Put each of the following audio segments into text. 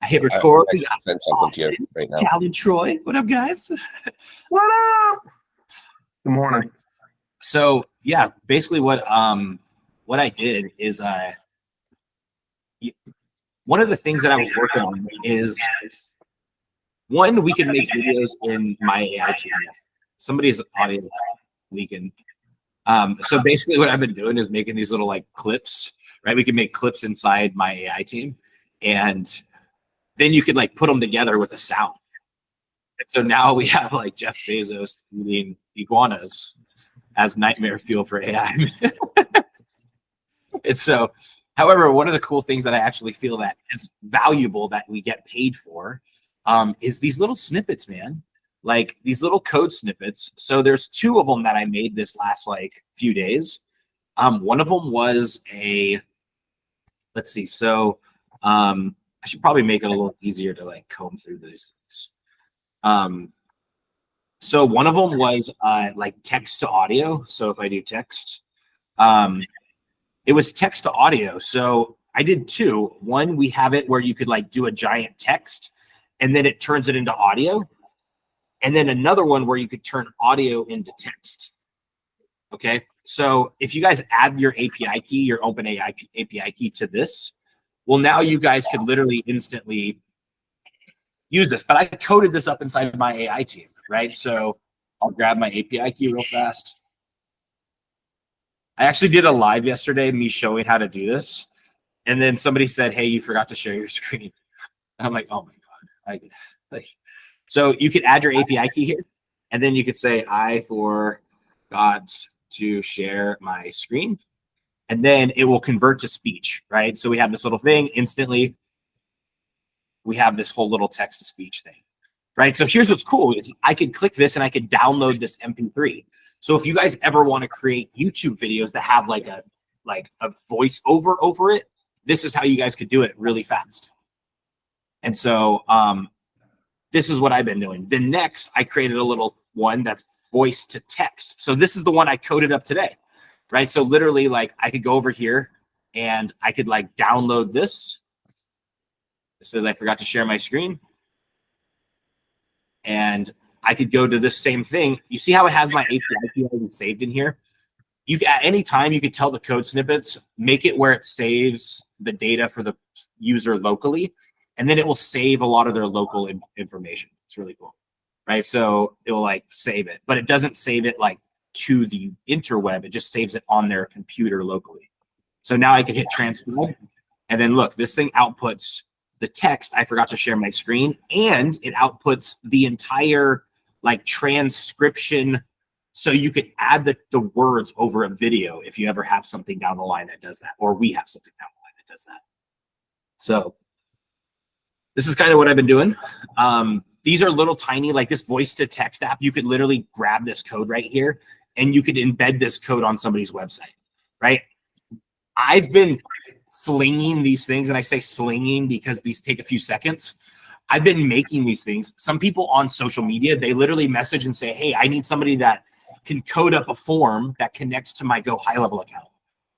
hit record. I sent something to you right now. Cal and Troy, what up, guys? What up? Good morning. So yeah, basically what I did is one of the things that I was working on is one, we can make videos in MyAiTeam. Somebody's audio leaking. So basically what I've been doing is making these little like clips, right? We can make clips inside MyAiTeam, and then you could like put them together with a sound. And so now we have like Jeff Bezos eating iguanas as nightmare fuel for AI. And so, however, one of the cool things that I actually feel that is valuable that we get paid for is these little snippets, man. Like these little code snippets. So there's two of them that I made this last like few days. One of them was let's see. So I should probably make it a little easier to like comb through these things. So one of them was like text to audio. So if I do text, it was text to audio. So I did two. One, we have it where you could like do a giant text and then it turns it into audio. And then another one where you could turn audio into text. Okay. So if you guys add your API key, your OpenAI API key to this, well, now you guys could literally instantly use this. But I coded this up inside of MyAiTeam, right? So I'll grab my API key real fast. I actually did a live yesterday, me showing how to do this. And then somebody said, hey, you forgot to share your screen. And I'm like, oh my God. So you could add your API key here, and then you could say, I forgot to share my screen. And then it will convert to speech, right? So we have this little thing instantly. We have this whole little text to speech thing, right? So here's what's cool is I could click this and I could download this MP3. So if you guys ever want to create YouTube videos that have like a voiceover over it, this is how you guys could do it really fast. And so this is what I've been doing. Then next, I created a little one that's voice to text. So this is the one I coded up today, right? So literally, like I could go over here and I could like download this. It says I forgot to share my screen. And I could go to this same thing. You see how it has my API key already saved in here? You at any time you could tell the code snippets, make it where it saves the data for the user locally. And then it will save a lot of their local information. It's really cool, right? So it will like save it, but it doesn't save it like to the interweb. It just saves it on their computer locally. So now I can hit transcribe, and then look, this thing outputs the text. I forgot to share my screen, and it outputs the entire like transcription. So you could add the words over a video if you ever have something down the line that does that, or we have something down the line that does that. So this is kind of what I've been doing. These are little tiny, like this voice to text app. You could literally grab this code right here and you could embed this code on somebody's website, right? I've been slinging these things, and I say slinging because these take a few seconds. I've been making these things. Some people on social media, they literally message and say, hey, I need somebody that can code up a form that connects to my Go High Level account.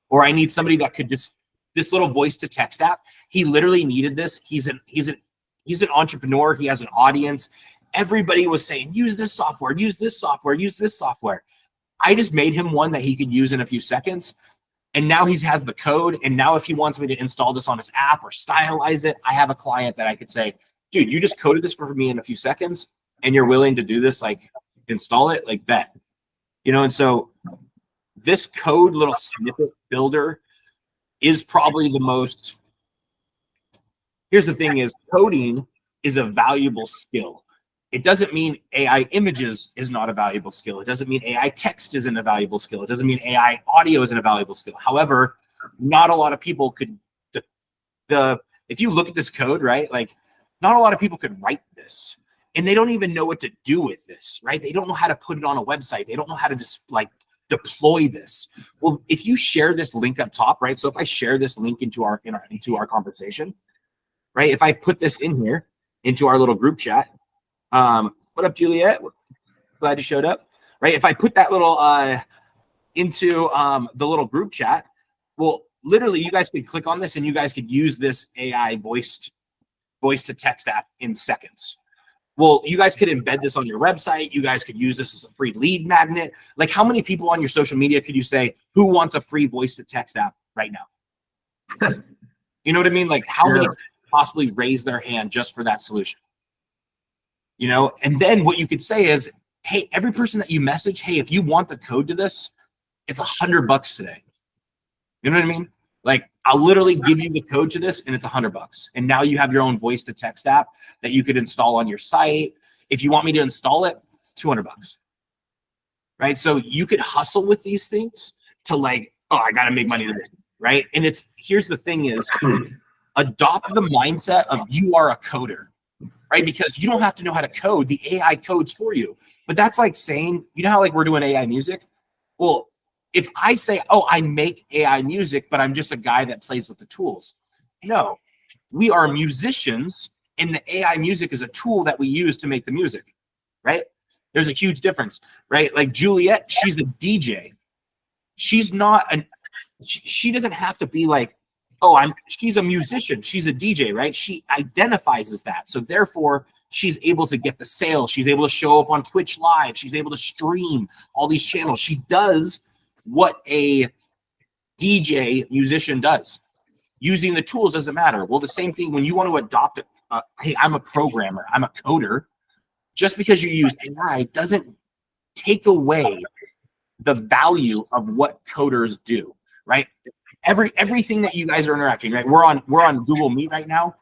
Or I need somebody that could just, this little voice to text app, he literally needed this. He's an entrepreneur. He has an audience. Everybody was saying, use this software, use this software, use this software. I just made him one that he could use in a few seconds. And now he has the code. And now if he wants me to install this on his app or stylize it, I have a client that I could say, dude, you just coded this for me in a few seconds and you're willing to do this, like install it, like bet. You know, and so this code little snippet builder is probably the most, here's the thing is coding is a valuable skill. It doesn't mean AI images is not a valuable skill. It doesn't mean AI text isn't a valuable skill. It doesn't mean AI audio isn't a valuable skill. However, not a lot of people could, if you look at this code, right? Like not a lot of people could write this and they don't even know what to do with this, right? They don't know how to put it on a website. They don't know how to just like deploy this. Well, if you share this link up top, right? So if I share this link into our conversation, right? If I put this in here into our little group chat, what up, Juliet? Glad you showed up, right? If I put that little into the little group chat, well, literally you guys could click on this and you guys could use this AI voiced voice to text app in seconds. Well, you guys could embed this on your website. You guys could use this as a free lead magnet. Like, how many people on your social media could you say, who wants a free voice to text app right now? You know what I mean? Like, how many possibly raise their hand just for that solution? You know, and then what you could say is, hey, every person that you message, hey, if you want the code to this, it's $100 today. You know what I mean? Like, I'll literally give you the code to this and it's $100. And now you have your own voice to text app that you could install on your site. If you want me to install it, it's $200. Right? So you could hustle with these things to like, oh, I got to make money today. Right? And it's, here's the thing is, adopt the mindset of you are a coder. Right? Because you don't have to know how to code. The AI codes for you. But that's like saying, you know how like we're doing AI music? Well, if I say, oh, I make AI music, but I'm just a guy that plays with the tools. No, we are musicians, and the AI music is a tool that we use to make the music, right? There's a huge difference, right? Like Juliet, she's a DJ. She's not she doesn't have to be like, oh, she's a musician. She's a DJ, right? She identifies as that. So therefore, she's able to get the sales. She's able to show up on Twitch Live. She's able to stream all these channels. She does what a DJ musician does. Using the tools doesn't matter. Well, the same thing when you want to adopt it. Hey, I'm a programmer. I'm a coder. Just because you use AI doesn't take away the value of what coders do, right? Everything that you guys are interacting, right? We're on Google Meet right now.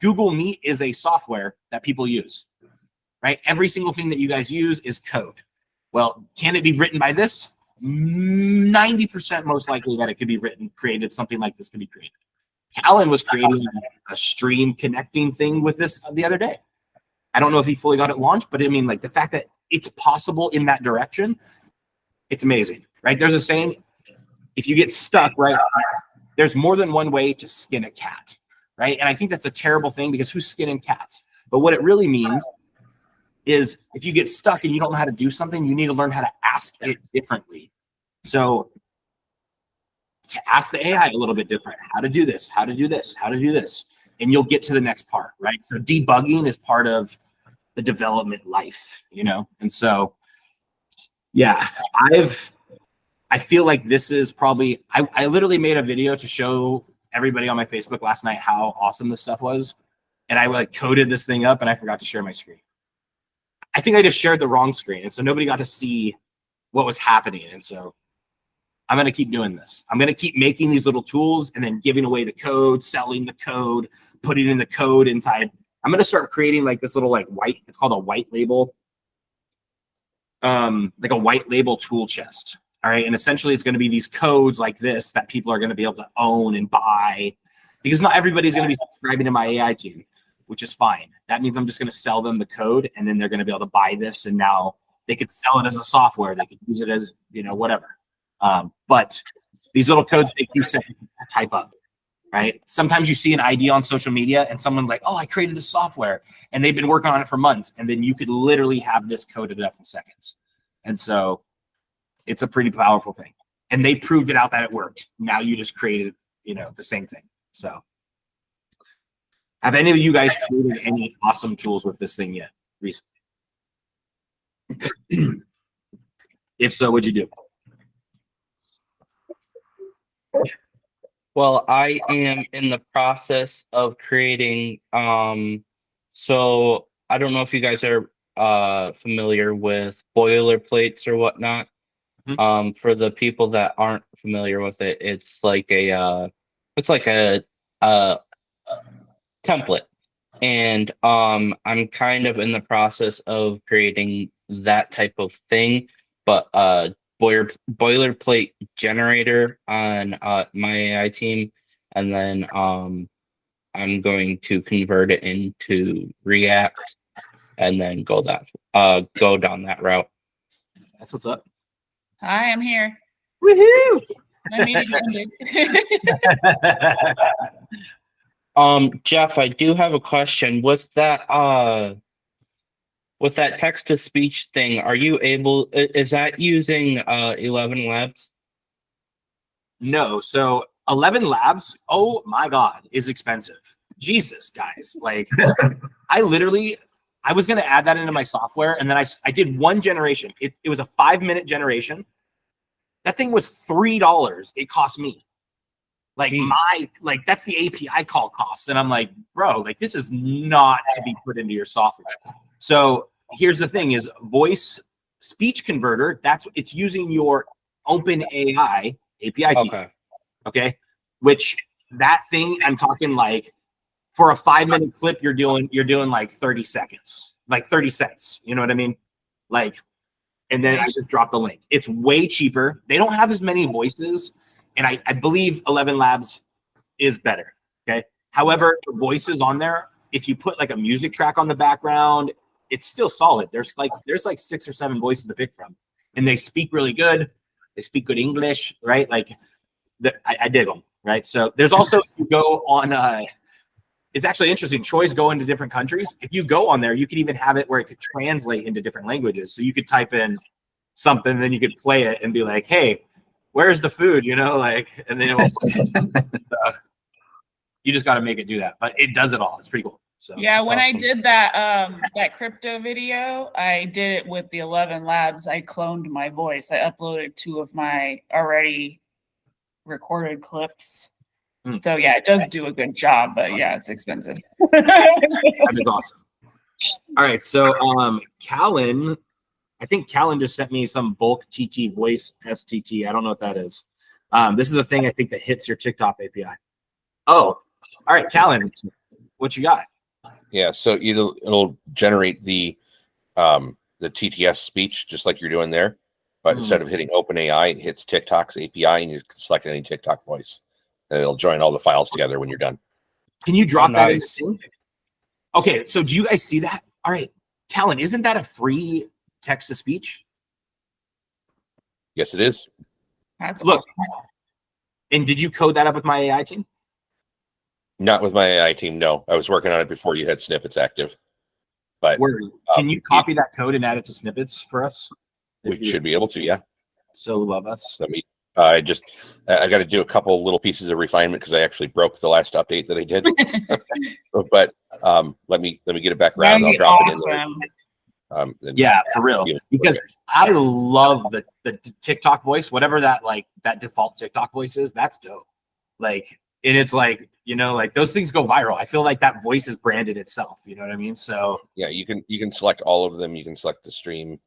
Google Meet is a software that people use, right? Every single thing that you guys use is code. Well, can it be written by this? 90% most likely that it could be created, something like this could be created. Callan was creating a stream connecting thing with this the other day. I don't know if he fully got it launched, but I mean, like the fact that it's possible in that direction, it's amazing, right? There's a saying, if you get stuck, right, there's more than one way to skin a cat, right? And I think that's a terrible thing because who's skinning cats? But what it really means is if you get stuck and you don't know how to do something, you need to learn how to ask it differently. So to ask the AI a little bit different, how to do this, how to do this, how to do this, and you'll get to the next part, right? So debugging is part of the development life, you know? And so, yeah, I feel like this is probably, I literally made a video to show everybody on my Facebook last night how awesome this stuff was. And I like coded this thing up and I forgot to share my screen. I think I just shared the wrong screen. And so nobody got to see what was happening. And so I'm going to keep doing this. I'm going to keep making these little tools and then giving away the code, selling the code, putting in the code inside. I'm going to start creating like this little like white, it's called a white label, like a white label tool chest. All right. And essentially it's going to be these codes like this that people are going to be able to own and buy, because not everybody's going to be subscribing to my AI team, which is fine. That means I'm just going to sell them the code and then they're going to be able to buy this. And now they could sell it as a software. They could use it as, you know, whatever. But these little codes take 2 seconds to type up, right? Sometimes you see an idea on social media and someone's like, oh, I created this software and they've been working on it for months. And then you could literally have this coded up in seconds. And so it's a pretty powerful thing. And they proved it out that it worked. Now you just created, you know, the same thing. So have any of you guys created any awesome tools with this thing yet recently? If so, what'd you do? Well, I am in the process of creating, so I don't know if you guys are familiar with boilerplates or whatnot. For the people that aren't familiar with it, it's like a template. And I'm kind of in the process of creating that type of thing, but boilerplate generator on MyAiTeam, and then I'm going to convert it into React and then go down that route. That's what's up. Hi, I'm here. Woohoo! My meeting ended. Jeff, I do have a question. With that text to speech thing, are you able, is that using 11 Labs? No. So 11 Labs, oh my God, is expensive. Jesus, guys. Like, I was going to add that into my software, and then I did one generation. It was a 5-minute generation. That thing was $3. It cost me. Like, that's the API call costs. And I'm like, bro, like, this is not to be put into your software. So here's the thing is voice speech converter, it's using your OpenAI API key. Okay. Which that thing, I'm talking like for a 5-minute clip, you're doing like 30 seconds, like 30 cents. You know what I mean? Like, and then I just dropped the link. It's way cheaper. They don't have as many voices. And I believe 11 Labs is better. Okay. However, the voices on there, if you put like a music track on the background, it's still solid. There's like 6 or 7 voices to pick from, and they speak really good. They speak good English, right? Like I dig them, right? So there's also, if you go on, it's actually interesting. Troy's go into different countries. If you go on there, you could even have it where it could translate into different languages. So you could type in something, then you could play it and be like, hey, where's the food? You know, like, and then you just got to make it do that. But it does it all. It's pretty cool. So yeah, when I did that crypto video, I did it with the 11 Labs. I cloned my voice. I uploaded 2 of my already recorded clips. So yeah, it does do a good job, but yeah, it's expensive. That is awesome. All right, so Callan, I think Callan just sent me some bulk TT voice STT. I don't know what that is. This is a thing I think that hits your TikTok API. Oh, all right, Callan, what you got? Yeah, so it'll generate the TTS speech just like you're doing there, but instead of hitting OpenAI, it hits TikTok's API, and you can select any TikTok voice, and it'll join all the files together when you're done. Can you drop that in? Okay, so do you guys see that? All right, Callan, isn't that a free text to speech? Yes, it is. That's Look, awesome. And did you code that up with MyAiTeam? Not with MyAiTeam, no. I was working on it before you had snippets active. But can you copy that code and add it to snippets for us? We should be able to, yeah. So love us. Let me. I got to do a couple little pieces of refinement because I actually broke the last update that I did. But let me get it back around. I'll drop it in there. Yeah, for real. Because I love the TikTok voice, whatever that default TikTok voice is. That's dope. Like, and it's like, you know, like those things go viral. I feel like that voice is branded itself. You know what I mean? So yeah, you can select all of them. You can select the stream.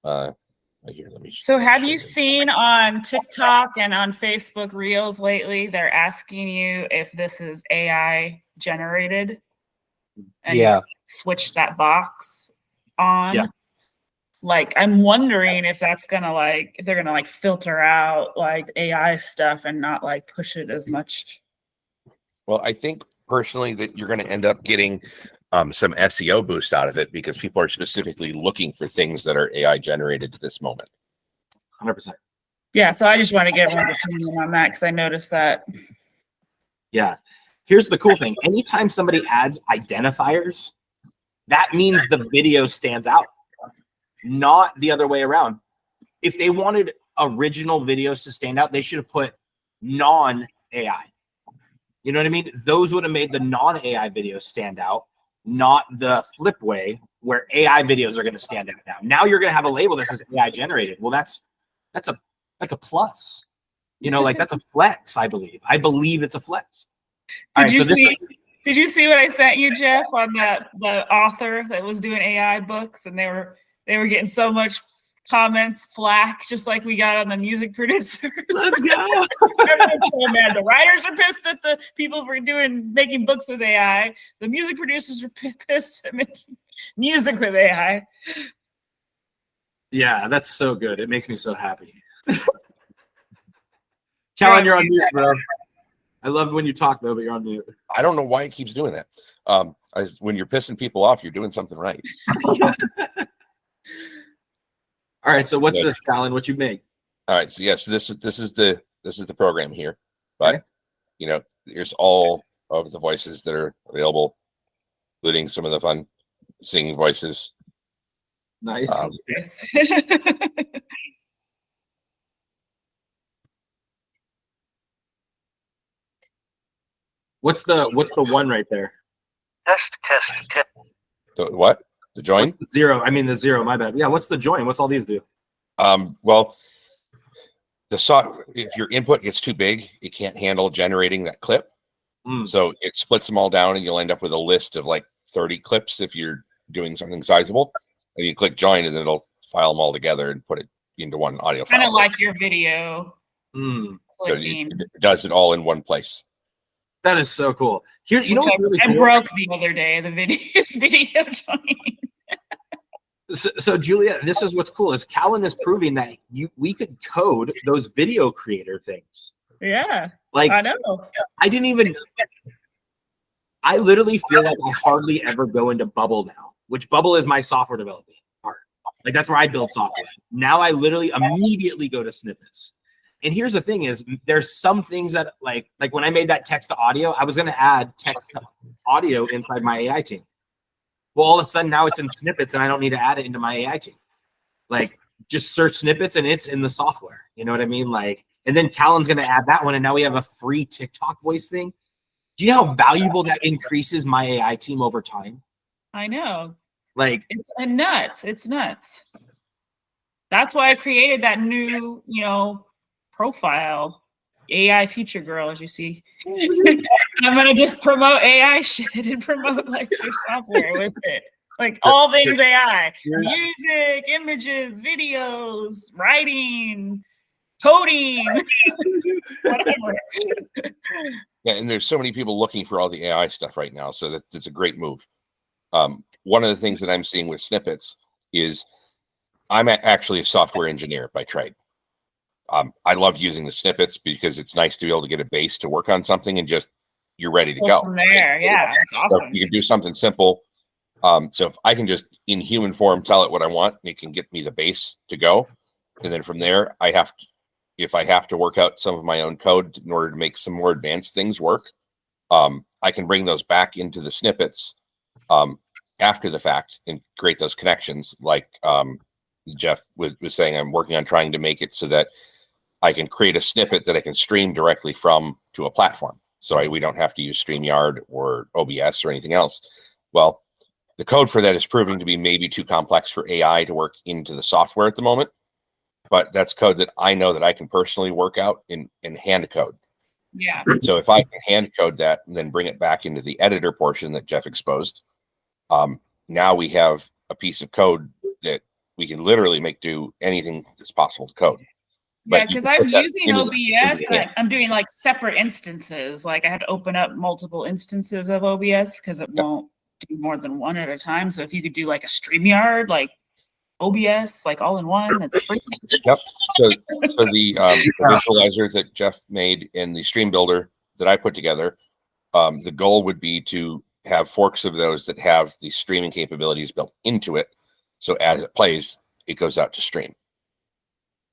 Here, let me. So have you seen on TikTok and on Facebook Reels lately, they're asking you if this is AI generated? And you switch that box on. Yeah. Like, I'm wondering if that's gonna if they're gonna filter out like AI stuff and not like push it as much. Well, I think personally that you're going to end up getting some SEO boost out of it because people are specifically looking for things that are AI generated to this moment. 100%. Yeah, so I just want to get everyone's opinion on that because I noticed that. Yeah. Here's the cool thing. Anytime somebody adds identifiers, that means the video stands out, not the other way around. If they wanted original videos to stand out, they should have put non-AI. You know what I mean? Those would have made the non-AI videos stand out, not the flip way where AI videos are going to stand out now. Now you're going to have a label that says AI generated. Well, that's a plus. You know, like that's a flex, I believe. I believe it's a flex. Did you see what I sent you, Jeff, on the author that was doing AI books, and they were getting so much comments, flack, just like we got on the music producers. Let's go. Everyone's so mad. The writers are pissed at the people for making books with AI. The music producers are pissed at making music with AI. Yeah, that's so good. It makes me so happy. Callan, you're on mute, bro. I love when you talk though, but you're on mute. I don't know why it keeps doing that. When you're pissing people off, you're doing something right. All right, so what's this, Callan? What you make? All right, so yes, this is the program here, but you know, here's all of the voices that are available, including some of the fun singing voices. Nice. What's the one right there? Test. The what? The join? What's the zero? I mean the zero. My bad. Yeah. What's the join? What's all these do? Well, if your input gets too big, it can't handle generating that clip. So it splits them all down, and you'll end up with a list of like 30 clips if you're doing something sizable. And you click join, and it'll file them all together and put it into one audio file. Kind of like your video. So it does it all in one place. That is so cool. Here, you know what's really I cool? broke the other day. The video joining. So Julia, this is what's cool is Callan is proving that we could code those video creator things. Yeah, like I know. I literally feel like I hardly ever go into Bubble now, which Bubble is my software development part. Like that's where I build software. Now I literally immediately go to snippets. And here's the thing is there's some things that like when I made that text to audio, I was going to add text to audio inside my AI team. Well, all of a sudden now it's in snippets and I don't need to add it into my AI team. Like just search snippets and it's in the software. You know what I mean? Like, and then Callan's going to add that one. And now we have a free TikTok voice thing. Do you know how valuable that increases my AI team over time? I know. Like it's nuts. It's nuts. That's why I created that new, profile, AI Future Girl, as you see. I'm gonna just promote AI shit and promote like your software with it, like all things AI, music, images, videos, writing, coding, whatever. Yeah, and there's so many people looking for all the AI stuff right now, so that's a great move. One of the things that I'm seeing with snippets is I'm actually a software engineer by trade. I love using the snippets because it's nice to be able to get a base to work on something and just you're ready to go. From there, yeah, that's awesome. So you can do something simple. So if I can just in human form tell it what I want, it can get me the base to go, and then from there if I have to work out some of my own code in order to make some more advanced things work, I can bring those back into the snippets after the fact and create those connections. Like Jeff was saying, I'm working on trying to make it so that I can create a snippet that I can stream directly from to a platform. So we don't have to use StreamYard or OBS or anything else. Well, the code for that is proving to be maybe too complex for AI to work into the software at the moment. But that's code that I know that I can personally work out in hand code. Yeah. So if I can hand code that and then bring it back into the editor portion that Jeff exposed, now we have a piece of code that we can literally do anything that's possible to code. Yeah, because I'm using OBS and I'm doing like separate instances. Like I have to open up multiple instances of OBS because it won't do more than one at a time. So if you could do like a StreamYard, like OBS, like all in one, that's free. Yep. So the visualizer that Jeff made and the stream builder that I put together, the goal would be to have forks of those that have the streaming capabilities built into it. So as it plays, it goes out to stream.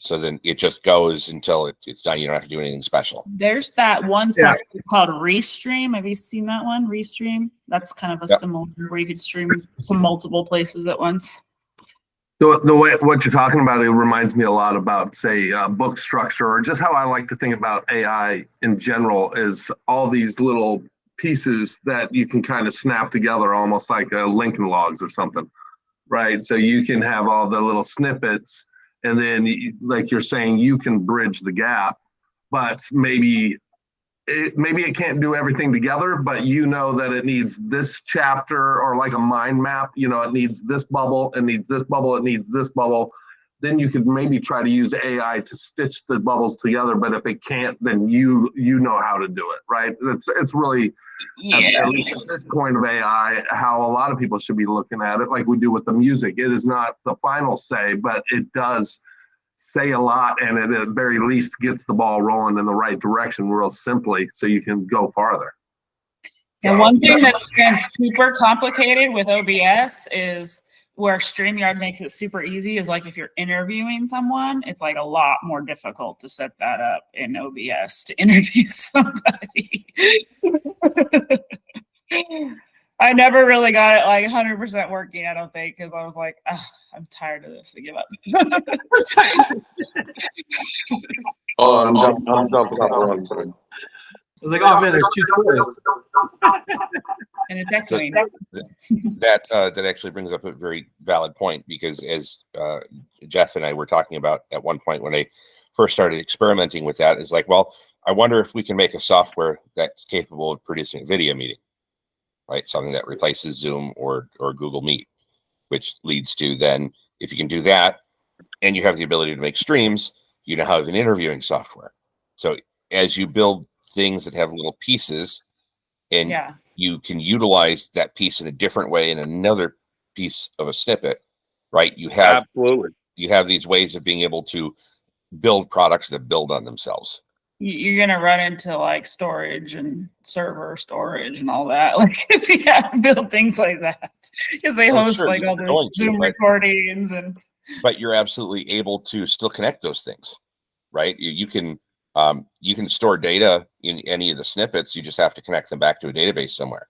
So then it just goes until it's done. You don't have to do anything special. There's that one software called Restream. Have you seen that one? Restream? That's kind of a similar where you could stream to multiple places at once. The way what you're talking about, it reminds me a lot about, say, book structure, or just how I like to think about AI in general is all these little pieces that you can kind of snap together almost like Lincoln Logs or something, right? So you can have all the little snippets, and then, like you're saying, you can bridge the gap, but maybe it can't do everything together, but you know that it needs this chapter, or like a mind map, it needs this bubble, it needs this bubble, it needs this bubble. Then you could maybe try to use AI to stitch the bubbles together, but if it can't, then you know how to do it, right? It's really, at least at this point of AI, how a lot of people should be looking at it, like we do with the music. It is not the final say, but it does say a lot, and it at the very least gets the ball rolling in the right direction real simply so you can go farther. And one thing that's been super complicated with OBS is where StreamYard makes it super easy is like if you're interviewing someone, it's like a lot more difficult to set that up in OBS to interview somebody. I never really got it like 100% working, I don't think, because I was like, I'm tired of this. I give up. I'm jumping on one. was like, oh man, there's 2 toys. And it's echoing. That actually brings up a very valid point, because as Jeff and I were talking about at one point when I first started experimenting with that, is like, well, I wonder if we can make a software that's capable of producing a video meeting, right? Something that replaces Zoom or Google Meet, which leads to then, if you can do that and you have the ability to make streams, you now have an interviewing software. So as you build things that have little pieces, and you can utilize that piece in a different way in another piece of a snippet, right? You have these ways of being able to build products that build on themselves. You're gonna run into like storage and server storage and all that. Like, yeah, build things like that, because they host like all the Zoom recordings and. But you're absolutely able to still connect those things, right? You can store data in any of the snippets. You just have to connect them back to a database somewhere.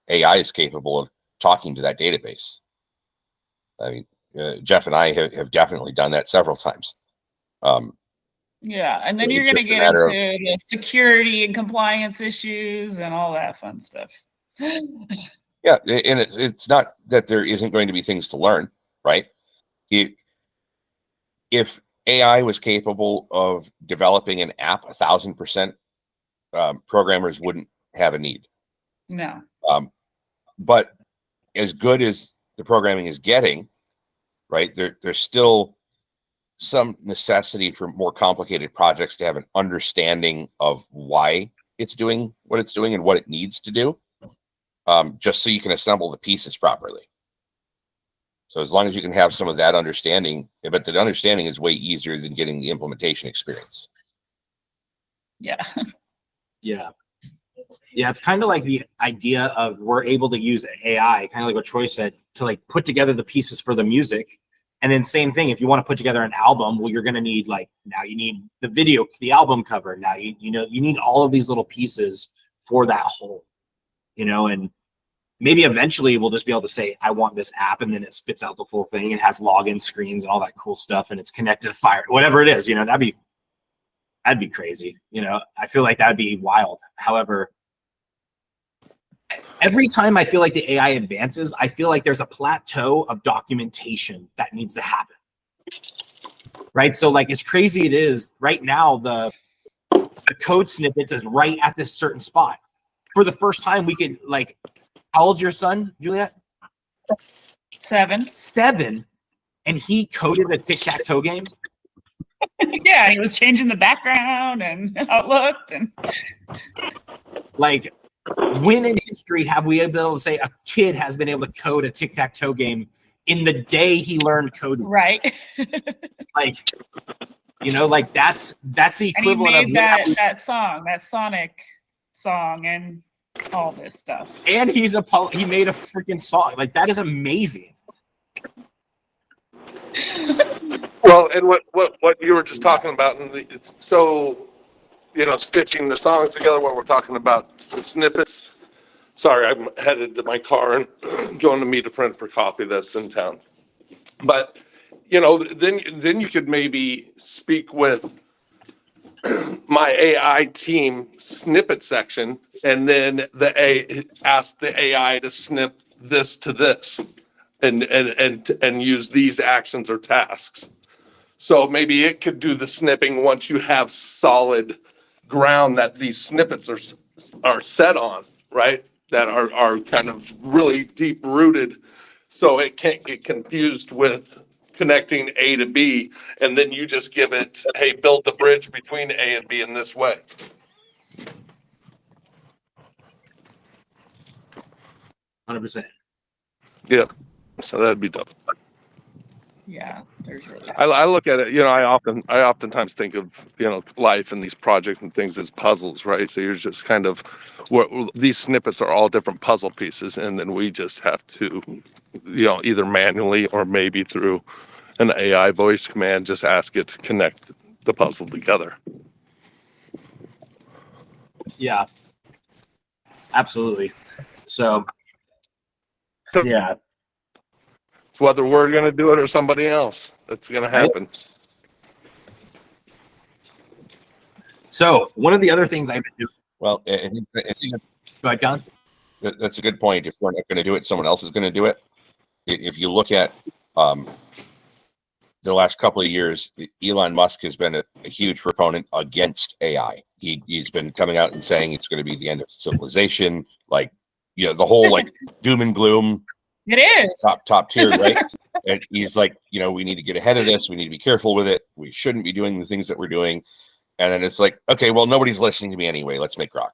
AI is capable of talking to that database. I mean, Jeff and I have definitely done that several times. Yeah, and then you're going to get into the security and compliance issues and all that fun stuff. Yeah, and it's not that there isn't going to be things to learn, right? If AI was capable of developing an app 1,000%, programmers wouldn't have a need. No. But as good as the programming is getting, right, there's still some necessity for more complicated projects to have an understanding of why it's doing what it's doing and what it needs to do, just so you can assemble the pieces properly. So as long as you can have some of that understanding, but the understanding is way easier than getting the implementation experience. Yeah. Yeah. Yeah, it's kind of like the idea of we're able to use AI, kind of like what Troy said, to like put together the pieces for the music. And then same thing, if you want to put together an album, well, you're going to need like, now you need the video, the album cover. Now you need all of these little pieces for that whole, and maybe eventually we'll just be able to say, I want this app, and then it spits out the full thing and has login screens and all that cool stuff, and it's connected to Fire, whatever it is, that'd be crazy. I feel like that'd be wild. However, every time I feel like the AI advances, I feel like there's a plateau of documentation that needs to happen. Right? So like, as crazy it is right now, the code snippets is right at this certain spot. For the first time, we could like, how old's your son, Juliet? 7. 7. And he coded a tic-tac-toe game? Yeah, he was changing the background and how it looked. And like, when in history have we been able to say a kid has been able to code a tic-tac-toe game in the day he learned coding? Right. Like, like that's the equivalent and he made of that song, that Sonic song, and all this stuff. And he made a freaking song. Like, that is amazing. Well, and what you were just talking about, it's so, stitching the songs together, what we're talking about, the snippets. Sorry, I'm headed to my car and going to meet a friend for coffee that's in town. But, then you could maybe speak with MyAiTeam snippet section, and then ask the AI to snip this to this, and use these actions or tasks. So maybe it could do the snipping once you have solid ground that these snippets are set on, right? That are kind of really deep rooted, so it can't get confused with connecting A to B, and then you just give it, hey, build the bridge between A and B in this way. %. Yeah, so that'd be dope. Yeah, there's really. I look at it, I oftentimes think of, life and these projects and things as puzzles, right? So you're just kind of, these snippets are all different puzzle pieces, and then we just have to, either manually or maybe through an AI voice command, just ask it to connect the puzzle together. Yeah, absolutely. So, yeah. It's whether we're going to do it or somebody else. That's going to happen. So one of the other things I've been doing Well, I think Go ahead, John. that's a good point. If we're not going to do it, someone else is going to do it. If you look at the last couple of years, Elon Musk has been a huge proponent against AI. He's been coming out and saying it's going to be the end of civilization. Like, the whole like doom and gloom. It is Top tier, right? And he's like, we need to get ahead of this. We need to be careful with it. We shouldn't be doing the things that we're doing. And then it's like, okay, well, nobody's listening to me anyway. Let's make rock.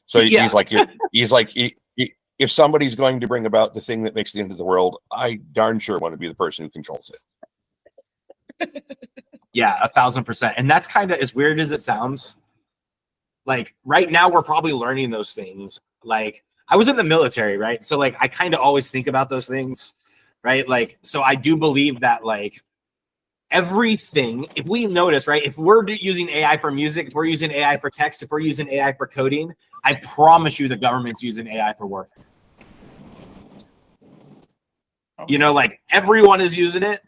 So he's like, if somebody's going to bring about the thing that makes the end of the world, I darn sure want to be the person who controls it. Yeah, 1,000%. And that's kind of as weird as it sounds. Like right now, we're probably learning those things. Like I was in the military, right? So like I kind of always think about those things, right? Like, so I do believe that like everything, if we notice, right? If we're using AI for music, if we're using AI for text, if we're using AI for coding, I promise you the government's using AI for warfare. Like everyone is using it.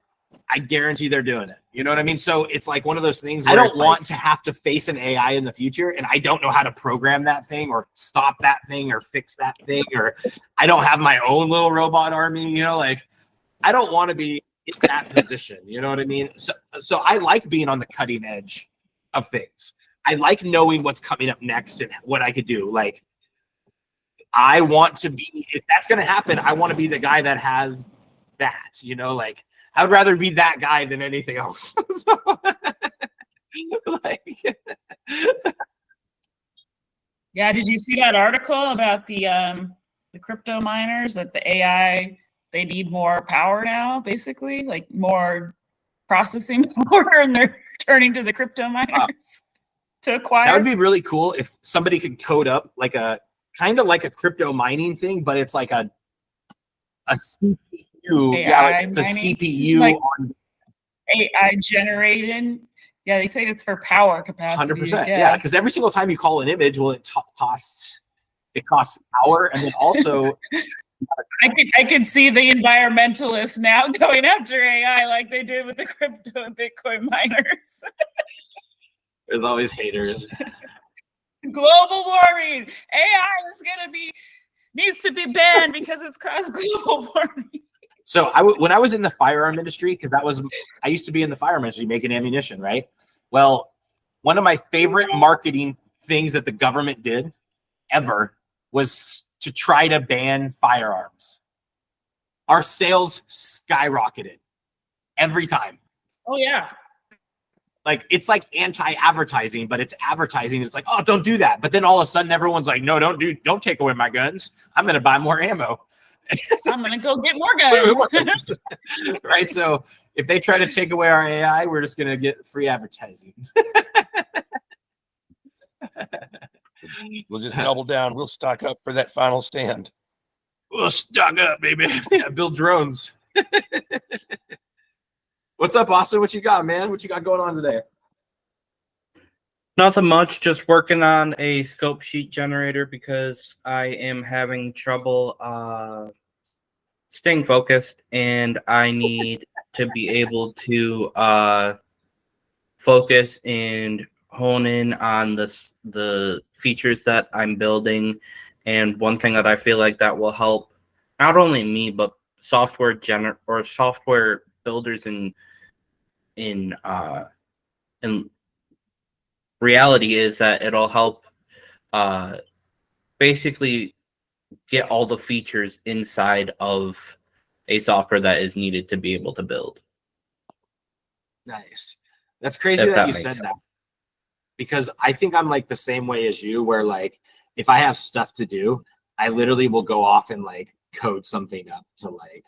I guarantee they're doing it. You know what I mean? So it's like one of those things where I don't want to have to face an AI in the future, and I don't know how to program that thing or stop that thing or fix that thing, or I don't have my own little robot army, like I don't want to be in that position. You know what I mean? So I like being on the cutting edge of things. I like knowing what's coming up next and what I could do. Like I want to be, if that's going to happen, I want to be the guy that has that, like I would rather be that guy than anything else. Yeah, did you see that article about the crypto miners, that the AI, they need more power now, basically, like more processing power, and they're turning to the crypto miners to acquire? That would be really cool if somebody could code up like a kind of like a crypto mining thing, but it's like a CPU. AI it's a mining? CPU Like on AI generated. Yeah, they say it's for power capacity. 100%. Yeah, because every single time you call an image, well, it costs power, and then also I could see the environmentalists now going after AI like they did with the crypto and Bitcoin miners. there's always haters. Global warming. AI needs to be banned because it's caused global warming. So when I was in the firearm industry, because I used to be in the firearm industry making ammunition, right? Well, one of my favorite marketing things that the government did ever was to try to ban firearms. Our sales skyrocketed every time. Oh yeah. Like it's like anti-advertising, but it's advertising. It's like, oh, don't do that. But then all of a sudden, everyone's like, no, don't take away my guns. I'm gonna buy more ammo. I'm gonna go get more guns. Right. So if they try to take away our AI, we're just gonna get free advertising. We'll just double down. We'll stock up for that final stand. We'll stock up, baby. Yeah, build drones. What's up, Austin? What you got, man? What you got going on today? Nothing much, just working on a scope sheet generator because I am having trouble staying focused, and I need to be able to focus and hone in on the features that I'm building. And one thing that I feel like that will help not only me but software builders in reality is that it'll help basically get all the features inside of a software that is needed to be able to build. Nice. That's crazy that you said that, because I think I'm like the same way as you, where like if I have stuff to do, I literally will go off and like code something up to like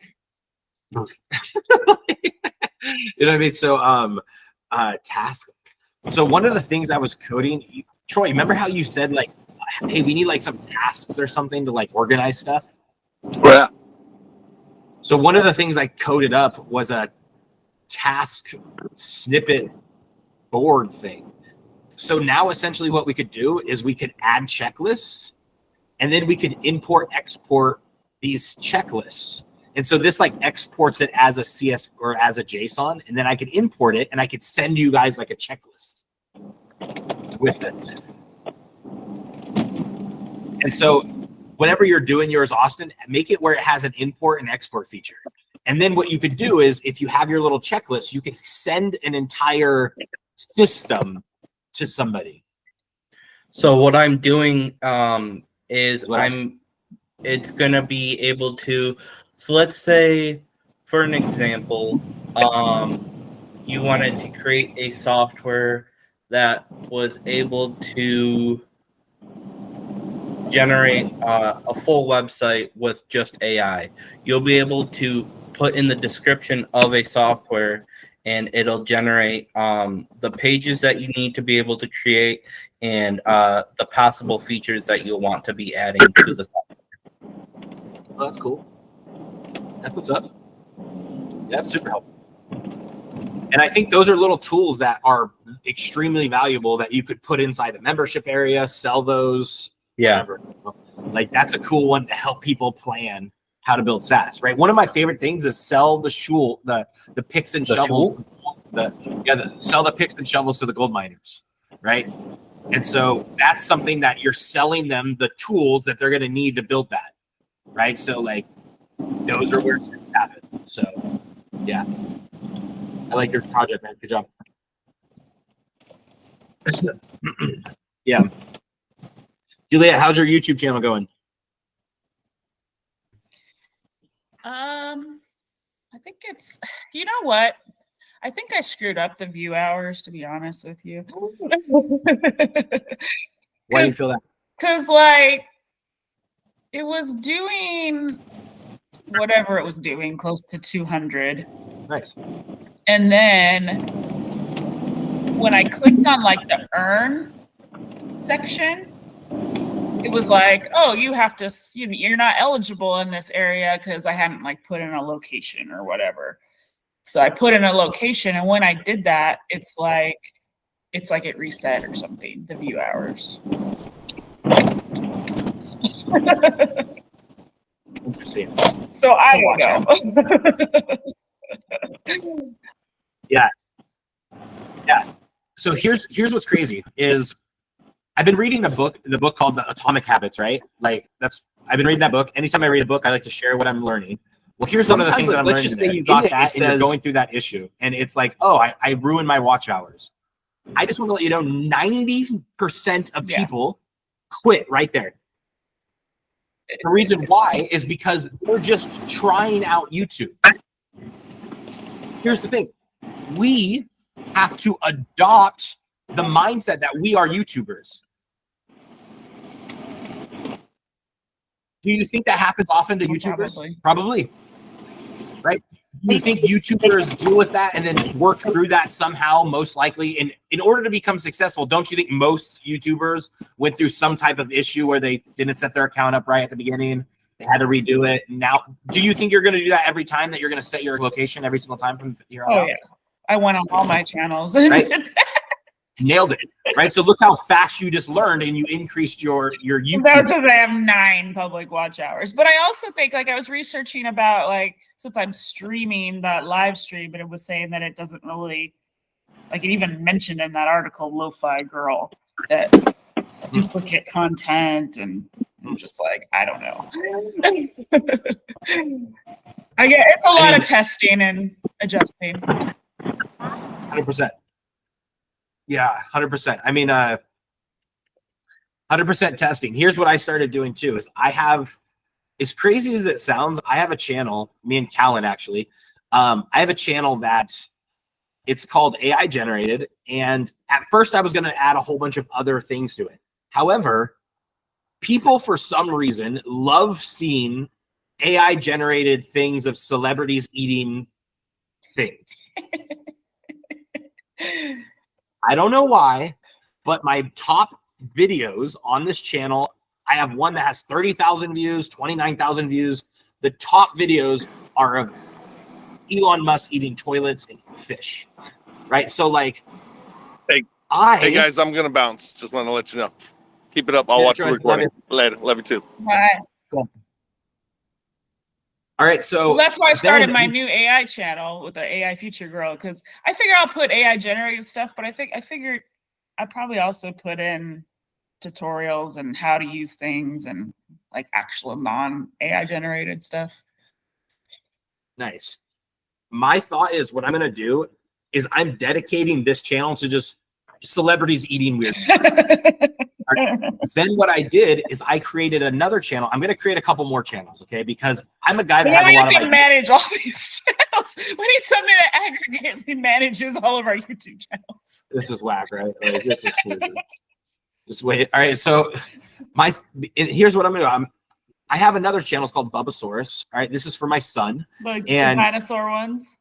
you know what I mean? So task. So one of the things I was coding, Troy, remember how you said like, hey, we need like some tasks or something to like organize stuff? Yeah. So one of the things I coded up was a task snippet board thing. So now essentially what we could do is we could add checklists, and then we could import, export these checklists. And so this like exports it as a CS or as a JSON, and then I could import it and I could send you guys like a checklist with this. And so whenever you're doing yours, Austin, make it where it has an import and export feature. And then what you could do is if you have your little checklist, you could send an entire system to somebody. So what I'm doing is it's going to be able to, so let's say, for an example, you wanted to create a software that was able to generate a full website with just AI. You'll be able to put in the description of a software and it'll generate the pages that you need to be able to create and the possible features that you'll want to be adding to the software. Oh, that's cool. That's what's up. Yeah, that's super helpful. And I think those are little tools that are extremely valuable that you could put inside the membership area, sell those. Yeah. Whatever. Like that's a cool one to help people plan how to build SaaS, right? One of my favorite things is sell the picks and shovels. Sell the picks and shovels to the gold miners, right? And so that's something that you're selling them the tools that they're going to need to build that, right? So like those are where things happen. So yeah, I like your project, man. Good job. Yeah. Juliet, how's your YouTube channel going? I think it's, you know what? I think I screwed up the view hours, to be honest with you. Why do you feel that? Because like it was doing whatever it was doing, close to 200. Nice. And then when I clicked on like the earn section, it was like, oh, you have to, you're not eligible in this area because I hadn't like put in a location or whatever. So I put in a location, and when I did that, it's like it reset or something, the view hours. Interesting. So I don't know. Yeah. So here's what's crazy is I've been reading the book called The Atomic Habits, right? Like I've been reading that book. Anytime I read a book, I like to share what I'm learning. Well, here's one of the things that I'm learning. Let's just say you got that and you're going through that issue, and it's like, oh, I ruined my watch hours. I just want to let you know, 90% of people quit right there. The reason why is because they're just trying out YouTube. Here's the thing. We have to adopt the mindset that we are YouTubers. Do you think that happens often to YouTubers? Probably. Right? Do you think YouTubers deal with that and then work through that somehow, most likely? In order to become successful, don't you think most YouTubers went through some type of issue where they didn't set their account up right at the beginning? They had to redo it. Now, do you think you're going to do that every time, that you're going to set your location every single time from here on out? Yeah. I went on all my channels. Right? Nailed it. Right? So look how fast you just learned and you increased your YouTube. That's because I have 9 public watch hours. But I also think, like, I was researching about, like, since I'm streaming that live stream, and it was saying that it doesn't really, like, it even mentioned in that article, Lo-Fi Girl, that duplicate content, and I'm just like, I don't know. I get it's a lot of testing and adjusting. 100%. Yeah, 100%. I mean, 100% testing. Here's what I started doing too, is I have, as crazy as it sounds, I have a channel, me and Callan actually, I have a channel that it's called AI Generated. And at first I was going to add a whole bunch of other things to it. However, people for some reason love seeing AI generated things of celebrities eating things. I don't know why, but my top videos on this channel, I have one that has 30,000 views, 29,000 views. The top videos are of Elon Musk eating toilets and fish, right? So like, hey guys, I'm going to bounce. Just want to let you know. Keep it up. I'll watch the recording later. Love you too. Bye. Cool. All right, so well, that's why I started then- my new AI channel with the AI Future Girl, because I figure I'll put AI generated stuff, but I figured I probably also put in tutorials and how to use things and like actual non-AI generated stuff. Nice. My thought is what I'm going to do is I'm dedicating this channel to just celebrities eating weird stuff. Then what I did is I created another channel. I'm going to create a couple more channels, okay? Because I'm a guy that has a lot of ideas. Manage all these channels. We need something that aggregately manages all of our YouTube channels. This is whack, right? Like, this is weird. Just wait. All right, so here's what I'm going to do. I have another channel. It's called Bubbasaurus. All right, this is for my son. Like and the dinosaur ones.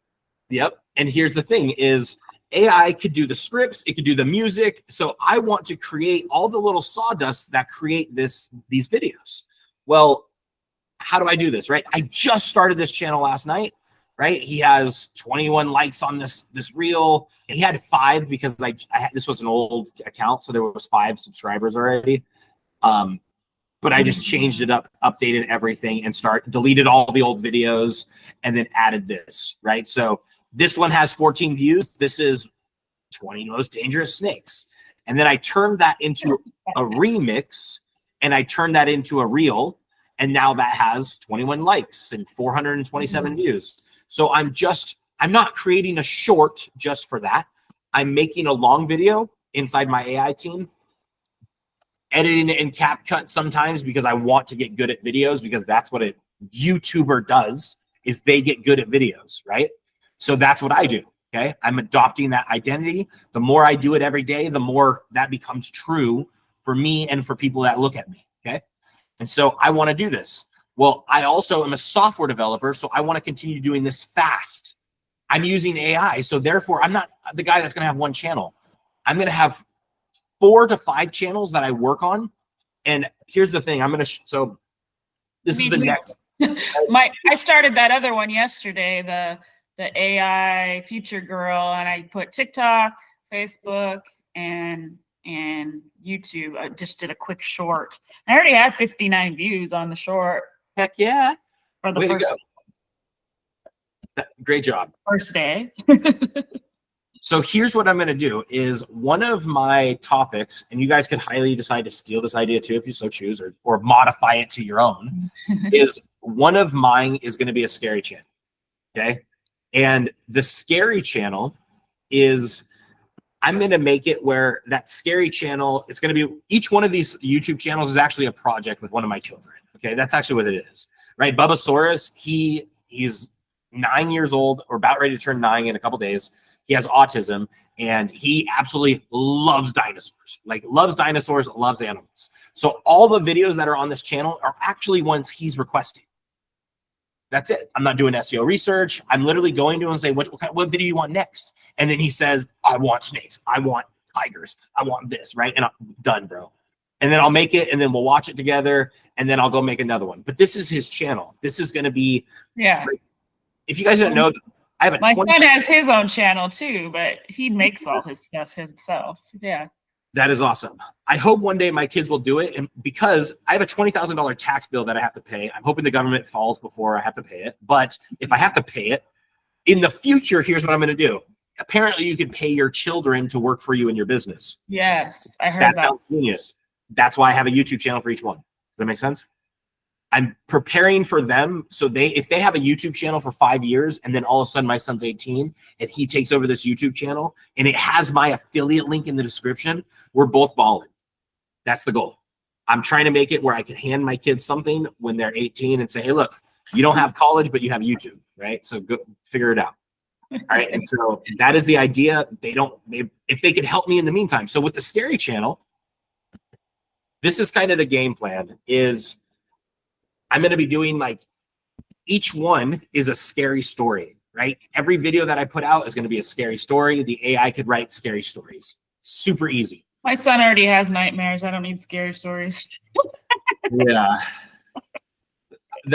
Yep. And here's the thing: is AI could do the scripts, it could do the music. So I want to create all the little sawdust that create these videos. Well, how do I do this? Right? I just started this channel last night. Right? He has 21 likes on this reel. He had 5 because this was an old account, so there was 5 subscribers already. But I just changed it up, updated everything, and deleted all the old videos, and then added this, right? So this one has 14 views. This is 20 most dangerous snakes. And then I turned that into a remix, and I turned that into a reel, and now that has 21 likes and 427 views. So I'm not creating a short just for that. I'm making a long video inside my AI team, editing it in CapCut sometimes because I want to get good at videos, because that's what a YouTuber does, is they get good at videos, right? So that's what I do, okay? I'm adopting that identity. The more I do it every day, the more that becomes true for me and for people that look at me, okay? And so I want to do this. Well, I also am a software developer, so I want to continue doing this fast. I'm using AI, so therefore I'm not the guy that's going to have one channel. I'm going to have 4 to 5 channels that I work on. And here's the thing, I'm going to so this is the next. I started that other one yesterday, the AI Future Girl, and I put TikTok, Facebook, and YouTube. I just did a quick short. I already had 59 views on the short. Heck yeah. For the Way to first go. Great job. First day. So here's what I'm going to do is one of my topics, and you guys can highly decide to steal this idea too if you so choose, or modify it to your own, is one of mine is going to be a scary channel. Okay. And the scary channel is, I'm going to make it where that scary channel, it's going to be, each one of these YouTube channels is actually a project with one of my children. Okay. That's actually what it is, right? Bubbasaurus, he's 9 years old, or about ready to turn 9 in a couple days. He has autism, and he absolutely loves dinosaurs, loves animals. So all the videos that are on this channel are actually ones he's requesting. That's it. I'm not doing SEO research. I'm literally going to him and say, what video you want next? And then he says, I want snakes. I want tigers. I want this, right? And I'm done, bro. And then I'll make it, and then we'll watch it together, and then I'll go make another one. But this is his channel. This is going to be, yeah. Like, if you guys didn't know, I have my son has his own channel too, but he makes all his stuff himself. Yeah. That is awesome. I hope one day my kids will do it. And because I have a $20,000 tax bill that I have to pay, I'm hoping the government falls before I have to pay it. But if I have to pay it in the future, here's what I'm going to do. Apparently you can pay your children to work for you in your business. Yes. I heard that. That sounds genius. That's why I have a YouTube channel for each one. Does that make sense? I'm preparing for them. So if they have a YouTube channel for 5 years, and then all of a sudden my son's 18 and he takes over this YouTube channel and it has my affiliate link in the description, we're both balling. That's the goal. I'm trying to make it where I can hand my kids something when they're 18 and say, hey, look, you don't have college, but you have YouTube, right? So go figure it out. All right. And so that is the idea. If they could help me in the meantime. So with the scary channel, this is kind of the game plan is, I'm going to be doing like, each one is a scary story, right? Every video that I put out is going to be a scary story. The AI could write scary stories. Super easy. My son already has nightmares. I don't need scary stories. Yeah.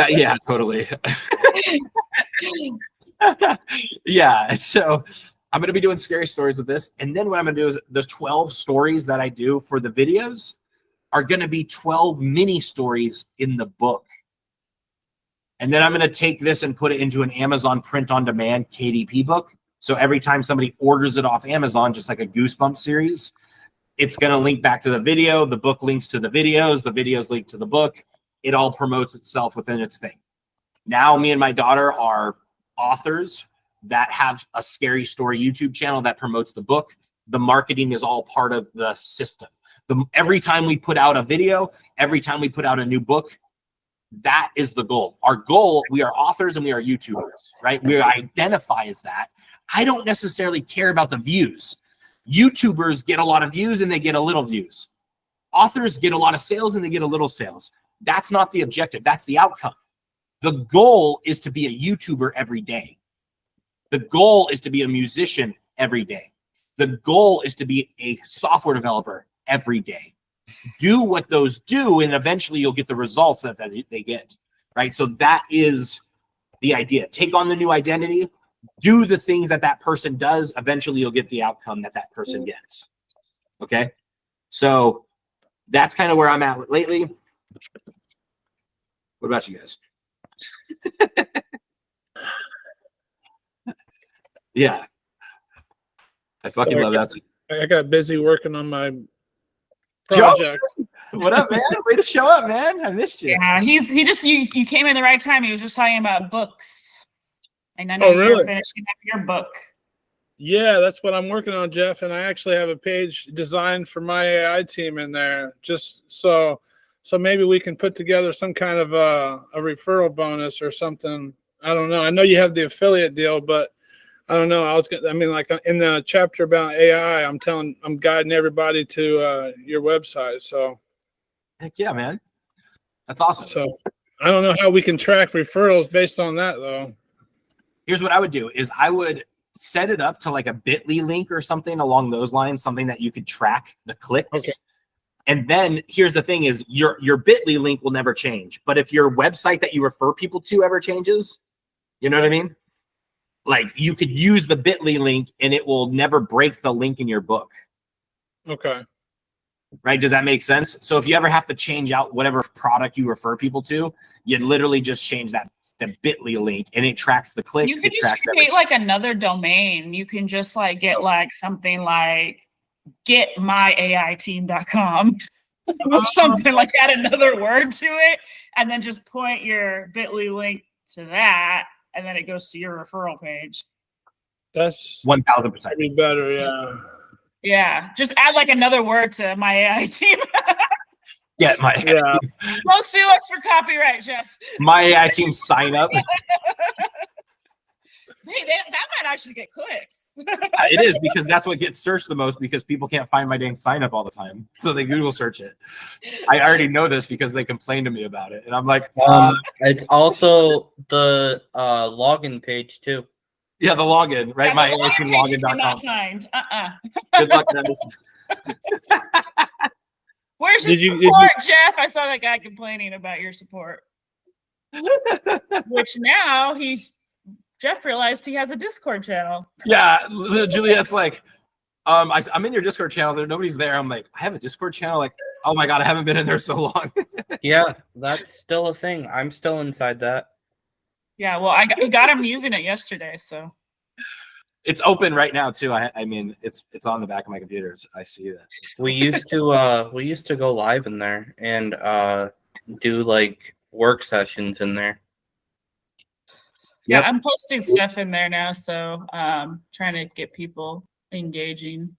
Yeah, totally. Yeah. So I'm going to be doing scary stories with this. And then what I'm going to do is the 12 stories that I do for the videos are going to be 12 mini stories in the book. And then I'm going to take this and put it into an Amazon print on demand KDP book. So every time somebody orders it off Amazon, just like a Goosebumps series, it's going to link back to the video. The book links to the videos link to the book. It all promotes itself within its thing. Now me and my daughter are authors that have a scary story YouTube channel that promotes the book. The marketing is all part of the system. Every time we put out a video, every time we put out a new book, that is the goal. Our goal, we are authors and we are YouTubers, right? We identify as that. I don't necessarily care about the views. YouTubers get a lot of views and they get a little views. Authors get a lot of sales and they get a little sales. That's not the objective. That's the outcome. The goal is to be a YouTuber every day. The goal is to be a musician every day. The goal is to be a software developer every day. Do what those do, and eventually you'll get the results that they get, right? So that is the idea. Take on the new identity, do the things that that person does. Eventually you'll get the outcome that that person gets. Okay? So that's kind of where I'm at lately. What about you guys? Yeah. I fucking love that. I got busy working on my project. What up, man? Way to show up, man. I missed you. Yeah, you came in the right time. He was just talking about books. And I know Oh, really? you're finishing up your book. Yeah, that's what I'm working on, Jeff. And I actually have a page designed for MyAiTeam in there, just so maybe we can put together some kind of a referral bonus or something. I don't know. I know you have the affiliate deal, but I don't know. Like in the chapter about AI, I'm guiding everybody to your website. So, Heck yeah, man. That's awesome. So I don't know how we can track referrals based on that, though. Here's what I would do is I would set it up to like a bit.ly link or something along those lines, something that you could track the clicks. Okay. And then here's the thing is your bit.ly link will never change. But if your website that you refer people to ever changes, you know what I mean? Like you could use the bit.ly link and it will never break the link in your book. Okay. Right? Does that make sense? So if you ever have to change out whatever product you refer people to, you literally just change the bit.ly link and it tracks the clicks. You can just create like another domain. You can just like get like something like getmyAiTeam.com or something like that, another word to it, and then just point your bit.ly link to that, and then it goes to your referral page. That's 1000% be better, yeah. Yeah, just add like another word to MyAiTeam. Yeah, Yeah. Don't sue us for copyright, Jeff. MyAiTeam sign up. Hey, that might actually get clicks. It is because that's what gets searched the most because people can't find my dang sign up all the time. So they Google search it. I already know this because they complained to me about it. And I'm like, it's also the login page too. yeah, the login, right? Yeah, MyAiTeamlogin.com. Find. Good luck, guys. Where's your support, Jeff? I saw that guy complaining about your support. Which now Jeff realized he has a Discord channel. Yeah, Juliet's like, I'm in your Discord channel. Nobody's there. I'm like, I have a Discord channel. Like, oh my God, I haven't been in there so long. Yeah, that's still a thing. I'm still inside that. Yeah, well, I got him using it yesterday, so. It's open right now too. I mean, it's on the back of my computer. So I see that. We used to go live in there and do like work sessions in there. Yeah, I'm posting stuff in there now, so trying to get people engaging.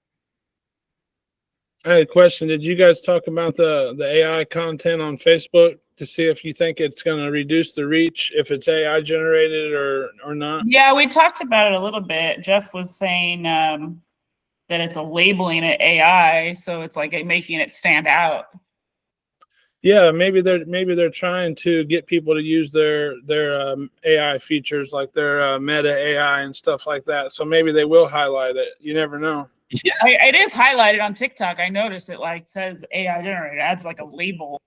I had a question. Did you guys talk about the AI content on Facebook to see if you think it's going to reduce the reach if it's AI generated or not? Yeah, we talked about it a little bit. Jeff was saying that it's a labeling it AI, so it's like making it stand out. Yeah, maybe they're trying to get people to use their AI features like their Meta AI and stuff like that. So maybe they will highlight it. You never know. Yeah, it is highlighted on TikTok. I noticed it like says AI generated. It adds like a label.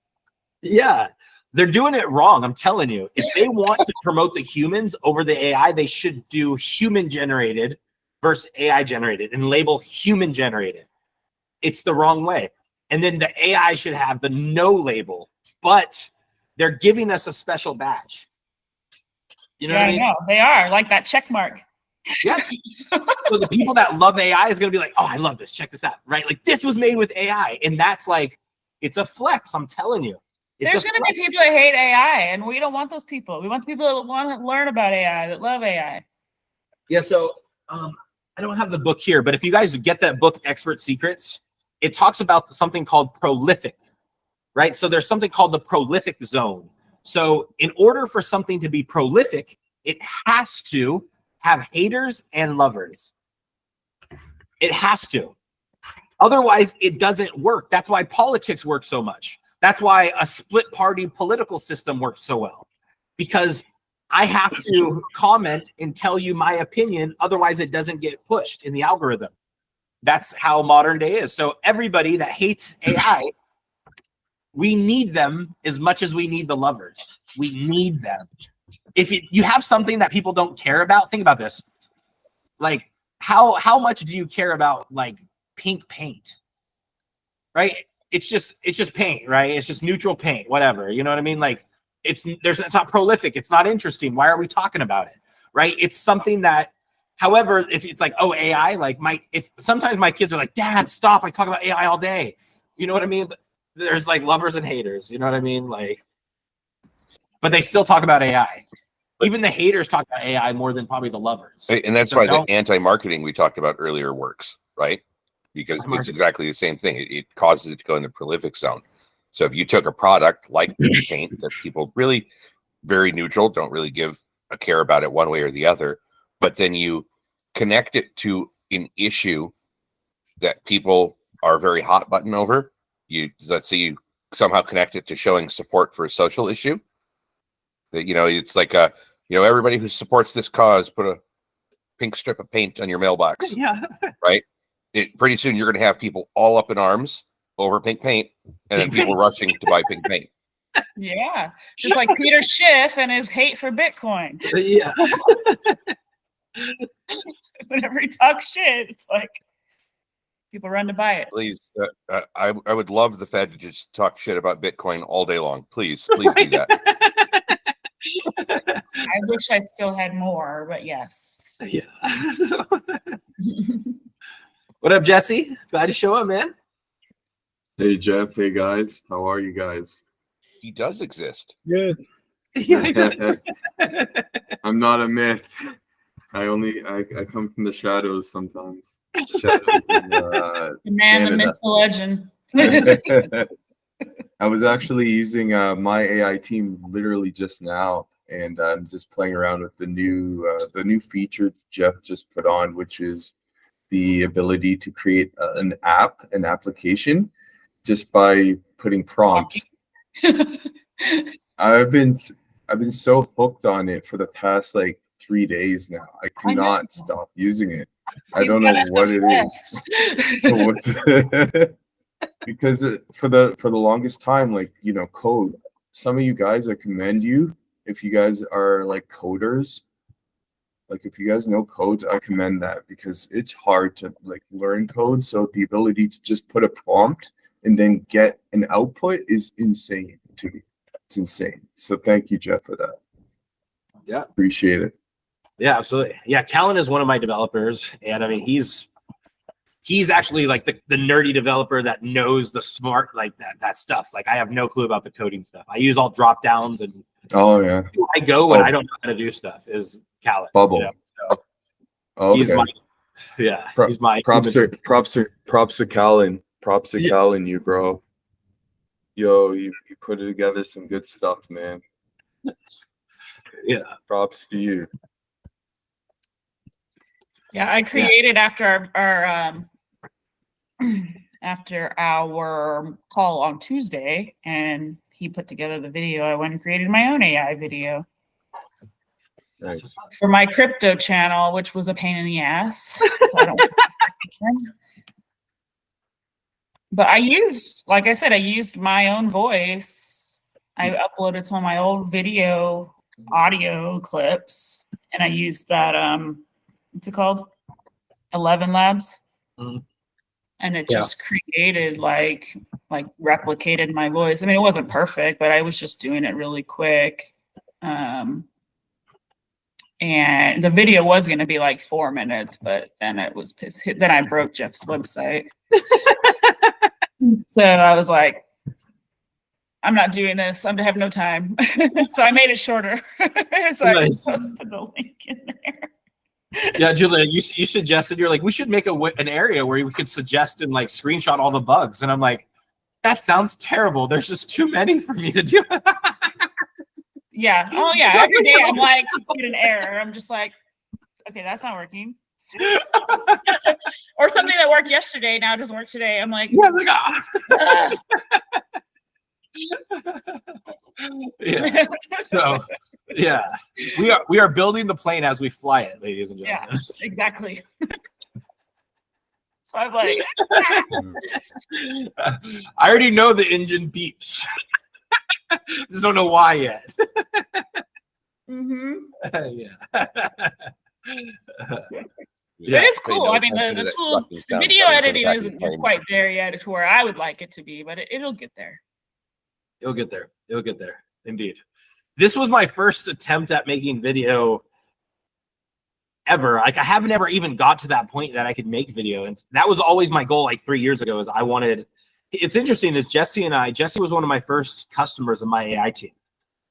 yeah, they're doing it wrong. I'm telling you. If they want to promote the humans over the AI, they should do human generated versus AI generated and label human generated. It's the wrong way. And then the AI should have the no label, but they're giving us a special badge. You know Yeah, what I I mean? know. They are like that check mark. Yeah. So the people that love AI is going to be like, oh, I love this. Check this out. Right? Like this was made with AI. And that's like, it's a flex. I'm telling you. There's going to be people that hate AI, and we don't want those people. We want the people that want to learn about AI, that love AI. Yeah. So I don't have the book here, but if you guys get that book, Expert Secrets, it talks about something called prolific, right? So there's something called the prolific zone. So in order for something to be prolific, it has to have haters and lovers. It has to. Otherwise, it doesn't work. That's why politics works so much. That's why a split party political system works so well. Because I have to comment and tell you my opinion. Otherwise, it doesn't get pushed in the algorithm. That's how modern day is. So everybody that hates AI, we need them as much as we need the lovers. We need them. If you have something that people don't care about, think about this. Like, how much do you care about like pink paint? Right? It's just paint, right? It's just neutral paint, whatever. You know what I mean? Like it's not prolific, it's not interesting. Why are we talking about it? Right? It's something that, however, if it's like, oh, AI, like sometimes my kids are like, Dad, stop, I talk about AI all day. You know what I mean? But there's like lovers and haters, you know what I mean? Like, but they still talk about AI. Even the haters talk about AI more than probably the lovers. And that's why the anti-marketing we talked about earlier works, right? Because it's exactly the same thing. It causes it to go in the prolific zone. So if you took a product like paint that people really very neutral, don't really give a care about it one way or the other, but then you connect it to an issue that people are very hot button over, let's say you somehow connect it to showing support for a social issue. That, it's like everybody who supports this cause, put a pink strip of paint on your mailbox. Yeah. Right. Pretty soon you're going to have people all up in arms over pink paint, and then people rushing to buy pink paint. Yeah. Just like Peter Schiff and his hate for Bitcoin. Yeah. Whenever he talks shit, it's like people run to buy it. Please, I would love the Fed to just talk shit about Bitcoin all day long. Please do that. I wish I still had more, but yes. Yeah. What up, Jesse? Glad to show up, man. Hey, Jeff. Hey, guys. How are you guys? He does exist. Good. Yeah, he does. I'm not a myth. I come from the shadows sometimes. Shadows The man, Canada. the myth, the legend. I was actually using MyAiTeam literally just now, and I'm just playing around with the new feature Jeff just put on, which is the ability to create an application just by putting prompts. I've been so hooked on it for the past like 3 days now. I cannot stop using it. I don't know what it is. Because for the longest time, like, code. Some of you guys, I commend you if you guys are like coders. Like, if you guys know codes, I commend that, because it's hard to like learn code. So the ability to just put a prompt and then get an output is insane to me. It's insane. So thank you, Jeff, for that. Yeah. Appreciate it. Yeah, absolutely. Yeah, Callan is one of my developers, and I mean he's actually like the nerdy developer that knows the smart, like that stuff. Like I have no clue about the coding stuff. I use all drop downs, and Oh yeah. I go when I don't know how to do stuff is Callan. Bubble. So Oh, he's okay. he's my props to Callan. Props to Callan, you bro. Yo, you put together some good stuff, man. Yeah. Props to you. Yeah, I created after our after our call on Tuesday, and he put together the video. I went and created my own AI video Nice. for my crypto channel, which was a pain in the ass. So I don't. But I used, like I said, I used my own voice. I uploaded some of my old audio clips, and I used that what's it called? 11 Labs. Mhm. And it just created like replicated my voice. I mean, it wasn't perfect, but I was just doing it really quick. And the video was going to be like 4 minutes, but then then I broke Jeff's website. So I was like, I'm not doing this. I have no time. So I made it shorter. So I just posted the link in there. Yeah, Julia, you suggested, you're like, we should make an area where we could suggest and like screenshot all the bugs. And I'm like, that sounds terrible. There's just too many for me to do. Yeah. Oh yeah. Every day I'm like, get an error. I'm just like, okay, that's not working. Or something that worked yesterday now doesn't work today. I'm like, yeah, yeah. So yeah, we are building the plane as we fly it, ladies and gentlemen. Yeah, exactly. So I'm like, I already know the engine beeps. Just don't know why yet. Yeah. It is cool. I mean, the tools, the video editing isn't quite there yet to where I would like it to be, but it'll get there. It'll get there. It'll get there. Indeed. This was my first attempt at making video ever. Like, I haven't ever even got to that point that I could make video. And that was always my goal like 3 years ago, is I wanted. It's interesting is Jesse was one of my first customers of MyAiTeam,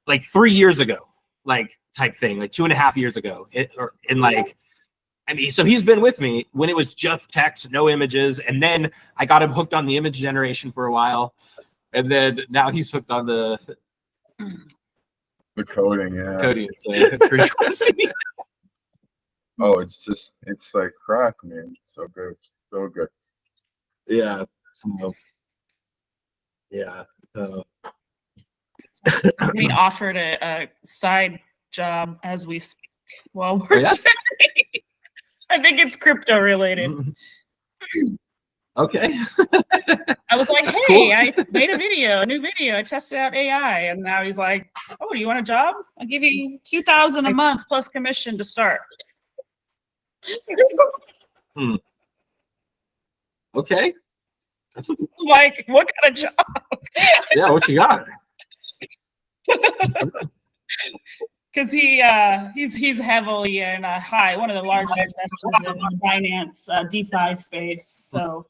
like 3 years ago, like type thing, like 2.5 years ago. So he's been with me when it was just text, no images. And then I got him hooked on the image generation for a while. And then now he's hooked on the coding, yeah. Coding. So it's pretty cool to see. Oh, it's like crack, man. So good. So good. Yeah. Yeah. Being offered a side job as we speak while we're chatting. I think it's crypto related. Okay. I was like, That's hey, cool. I made a new video. I tested out AI. And now he's like, oh, do you want a job? I'll give you $2,000 a month plus commission to start. Okay. Like, what kind of job? Yeah, what you got? Because he's heavily in one of the largest investors in the Binance DeFi space. So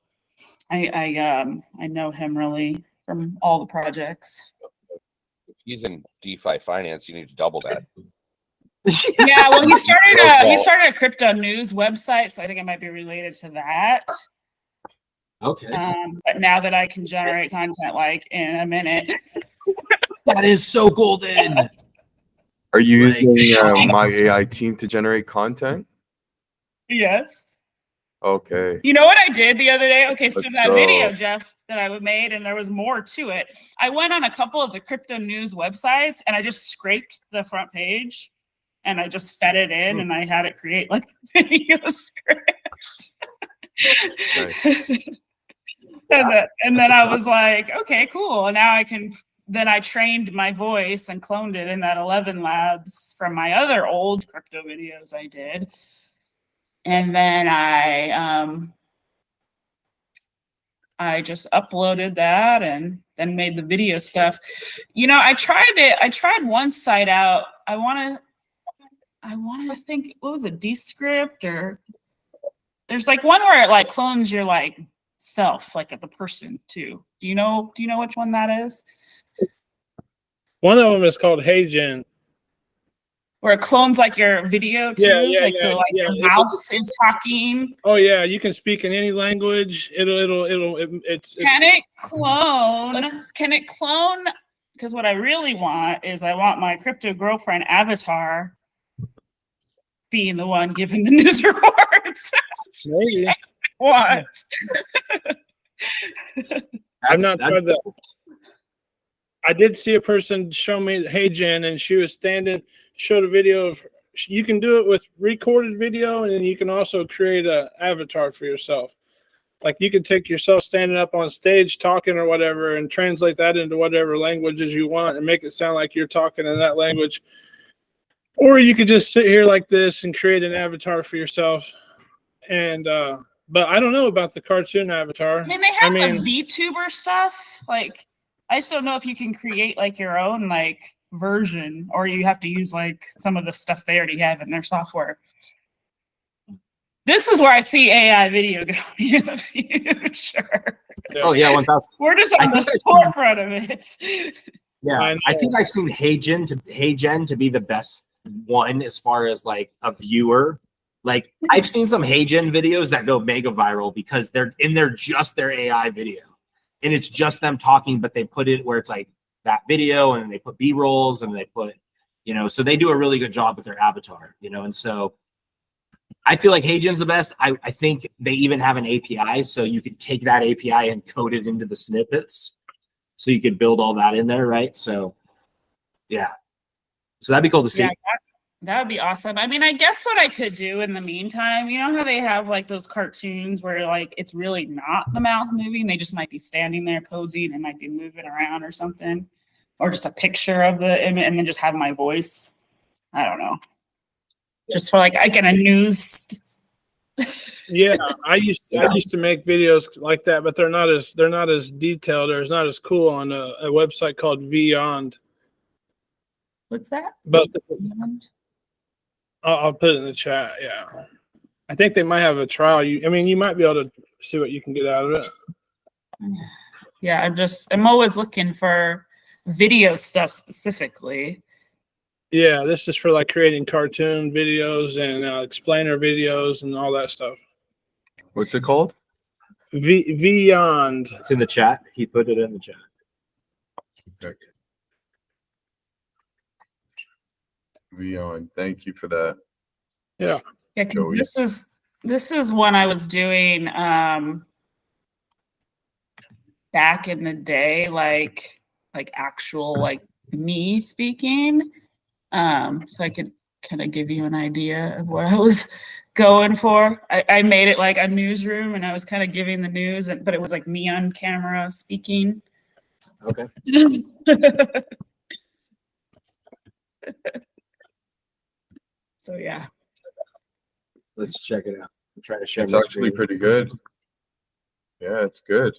I know him really from all the projects. If he's in DeFi finance, you need to double that. Yeah, well, he started a crypto news website, so I think it might be related to that. Okay. But now that I can generate content like in a minute, that is so golden. Are you using MyAiTeam to generate content? yes. Okay. You know what I did the other day? Okay, so Let's that go. video, Jeff, that I made, and there was more to it. I went on a couple of the crypto news websites, and I just scraped the front page, and I just fed it in, and I had it create like a video script. And then I was like, okay, cool. And now I can. Then I trained my voice and cloned it in that 11 labs from my other old crypto videos I did. And then I just uploaded that and then made the video stuff. You know, I tried one site out. I want to think, what was it, Descript, or there's like one where it like clones your like self, like of the person too. Do you know which one that is? One of them is called Hey Jen. Where it clones like your video too. Your mouth is talking. Oh yeah, you can speak in any language. Can it clone? Can it clone? Because what I really want is I want my crypto girlfriend avatar being the one giving the news reports. Maybe. What? I've not tried that. I did see a person show me Hey Jen, and she was showed a video of, you can do it with recorded video, and then you can also create an avatar for yourself. Like you can take yourself standing up on stage talking or whatever and translate that into whatever languages you want and make it sound like you're talking in that language. Or you could just sit here like this and create an avatar for yourself. And but I don't know about the cartoon avatar. I mean, they have the VTuber stuff. Like, I just don't know if you can create like your own like version, or you have to use like some of the stuff they already have in their software. This is where I see AI video going in the future. Oh yeah, 1,000. We're just on the forefront of it. Yeah, I think I've seen HeyGen to be the best one as far as like a viewer. Like I've seen some HeyGen videos that go mega viral because they're just their AI video, and it's just them talking, but they put it where it's like that video, and then they put B-rolls, and they put, so they do a really good job with their avatar, and so I feel like HeyGen's the best. I think they even have an API, so you could take that API and code it into the snippets, so you could build all that in there, right? So, yeah. So that'd be cool to see. Yeah, that would be awesome. I mean, I guess what I could do in the meantime, you know how they have like those cartoons where like it's really not the mouth moving, they just might be standing there posing and might be moving around or something, or just a picture of the image and then just have my voice. I don't know. Just for like a news. Yeah, I used to make videos like that, but they're not as detailed, or it's not as cool on a website called Beyond. What's that? But I'll put it in the chat. Yeah, I think they might have a trial. You might be able to see what you can get out of it. Yeah, I'm always looking for video stuff specifically. Yeah, this is for like creating cartoon videos and explainer videos and all that stuff. What's it called? Beyond. It's in the chat. He put it in the chat. Okay. Beyond. Thank you for that. Yeah. Yeah, because this is one I was doing back in the day, like actual like me speaking. So I could kind of give you an idea of what I was going for. I made it like a newsroom, and I was kind of giving the news, but it was like me on camera speaking. Okay. So yeah. Let's check it out. I'm trying to share. It's actually pretty good. Yeah, it's good.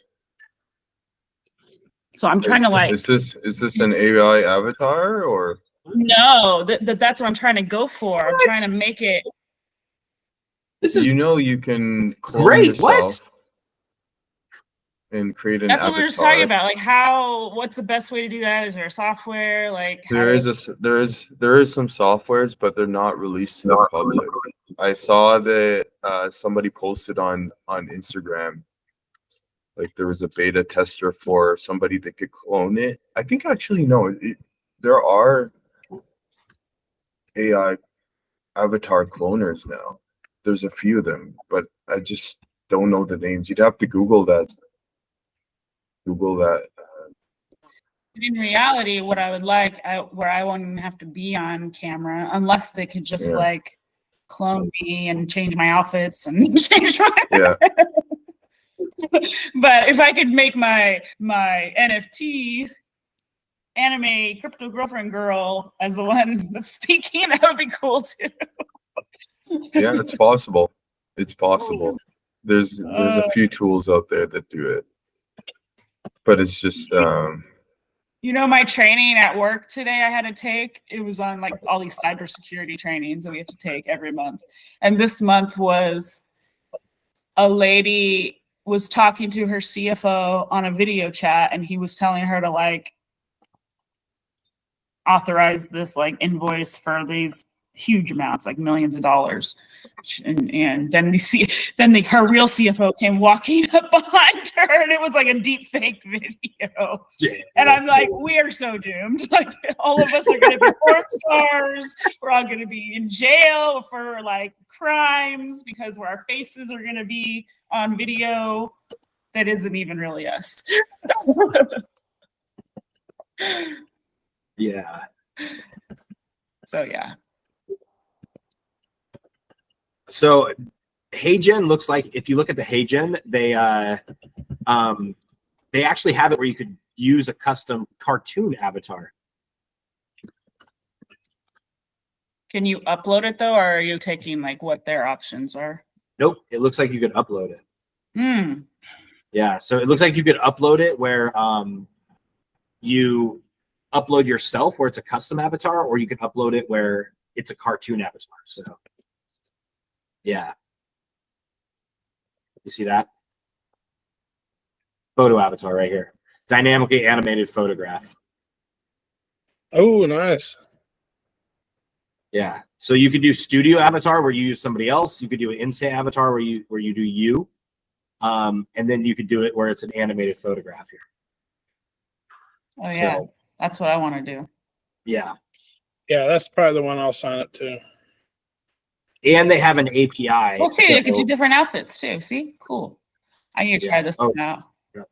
So I'm trying to like. Is this an AI avatar or? No, that's what I'm trying to go for. I'm trying to make it. This is you can clone great. yourself and create an That's avatar. what we were just talking about. Like what's the best way to do that? Is there a software? Like there is some softwares, but they're not released to the public. I saw that somebody posted on Instagram, like there was a beta tester for somebody that could clone it. I think actually no, there are AI avatar cloners now. There's a few of them, but I just don't know the names. You'd have to Google that. In reality, what I would like, where I won't even have to be on camera, unless they could just like clone me and change my outfits and change my. Yeah. But if I could make my NFT anime crypto girlfriend girl as the one that's speaking, that would be cool too. Yeah, it's possible. It's possible. There's a few tools out there that do it, but it's just my training at work today I had to take, it was on like all these cybersecurity trainings that we have to take every month, and this month was a lady was talking to her CFO on a video chat, and he was telling her to like authorize this like invoice for these huge amounts, like millions of dollars, and then her real CFO came walking up behind her, and it was like a deep fake video. And I'm like, we are so doomed. Like all of us are going to be porn stars. We're all going to be in jail for like crimes because our faces are going to be on video that isn't even really us. Yeah. So yeah. So HeyGen looks like, if you look at the HeyGen, they actually have it where you could use a custom cartoon avatar. Can you upload it though, or are you taking like what their options are? Nope. It looks like you could upload it. Hmm. Yeah. So it looks like you could upload it where you upload yourself where it's a custom avatar, or you can upload it where it's a cartoon avatar. So yeah. You see that? Photo avatar right here. Dynamically animated photograph. Oh, nice. Yeah. So you could do studio avatar where you use somebody else. You could do an instant avatar where you do you. And then you could do it where it's an animated photograph here. Oh yeah, So, that's what I want to do. yeah. Yeah, that's probably the one I'll sign up to. And they have an API. We'll see. You could do so- different outfits too. See, cool. I need to try this Oh, one out. yeah.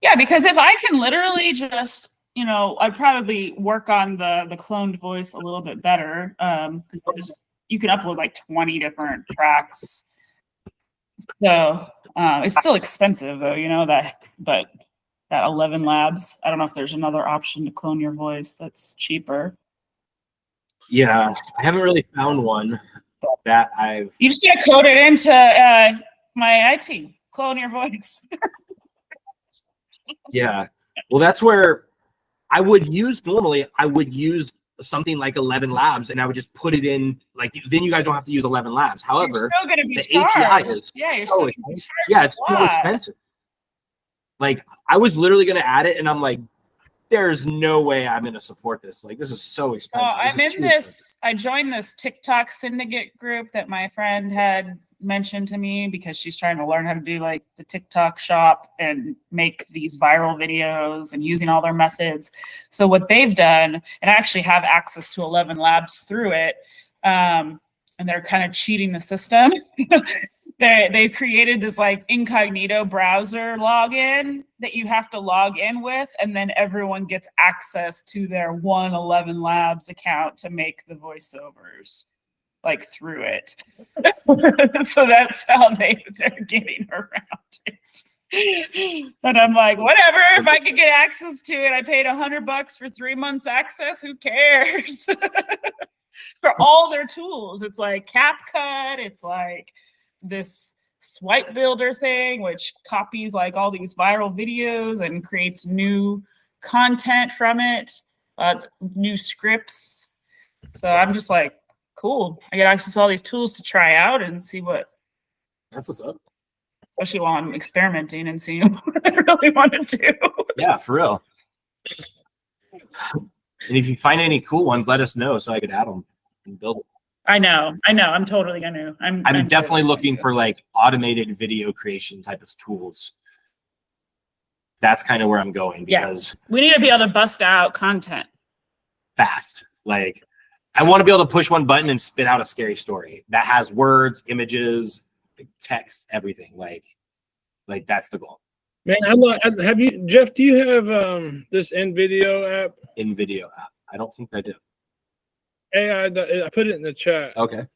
Yeah, because if I can literally just, I'd probably work on the cloned voice a little bit better. Because you can upload like 20 different tracks. So it's still expensive though, but that 11 Labs. I don't know if there's another option to clone your voice that's cheaper. Yeah, I haven't really found one that I've. You just gotta code it into MyAiTeam. Clone your voice. Yeah, well, that's where I would use something like 11 Labs, and I would just put it in. Like, then you guys don't have to use 11 Labs. However, You're still gonna be the charged. API is You're so still gonna be expensive. charged Yeah, it's a so lot. expensive. Like, I was literally gonna add it, and I'm like, there's no way I'm gonna support this. Like, this is so So expensive. I'm is in too expensive. I joined this TikTok syndicate group that my friend had mentioned to me because she's trying to learn how to do like the TikTok shop and make these viral videos and using all their methods. So what they've done, and I actually have access to 11 Labs through it, and they're kind of cheating the system. They've created this like incognito browser login that you have to log in with, and then everyone gets access to their 11 Labs account to make the voiceovers like through it. So that's how they're getting around it. But I'm like, whatever, if I could get access to it, I paid $100 for 3 months access, who cares? For all their tools. It's like CapCut, it's like this swipe builder thing, which copies like all these viral videos and creates new content from it, new scripts. So I'm just like, cool. I get access to all these tools to try out and see what. That's what's up. Especially while I'm experimenting and seeing what I really want to do. Yeah, for real. And if you find any cool ones, let us know so I could add them and build them. I know. I'm totally gonna. I'm definitely totally looking gonna. for like automated video creation type of tools. That's kind of where I'm going because we need to be able to bust out content fast. Like, I want to be able to push one button and spit out a scary story that has words, images, text, everything. Like that's the goal. Man, have you, Jeff? Do you have this NVideo app? InVideo app. I don't think I do. I put it in the chat. Okay.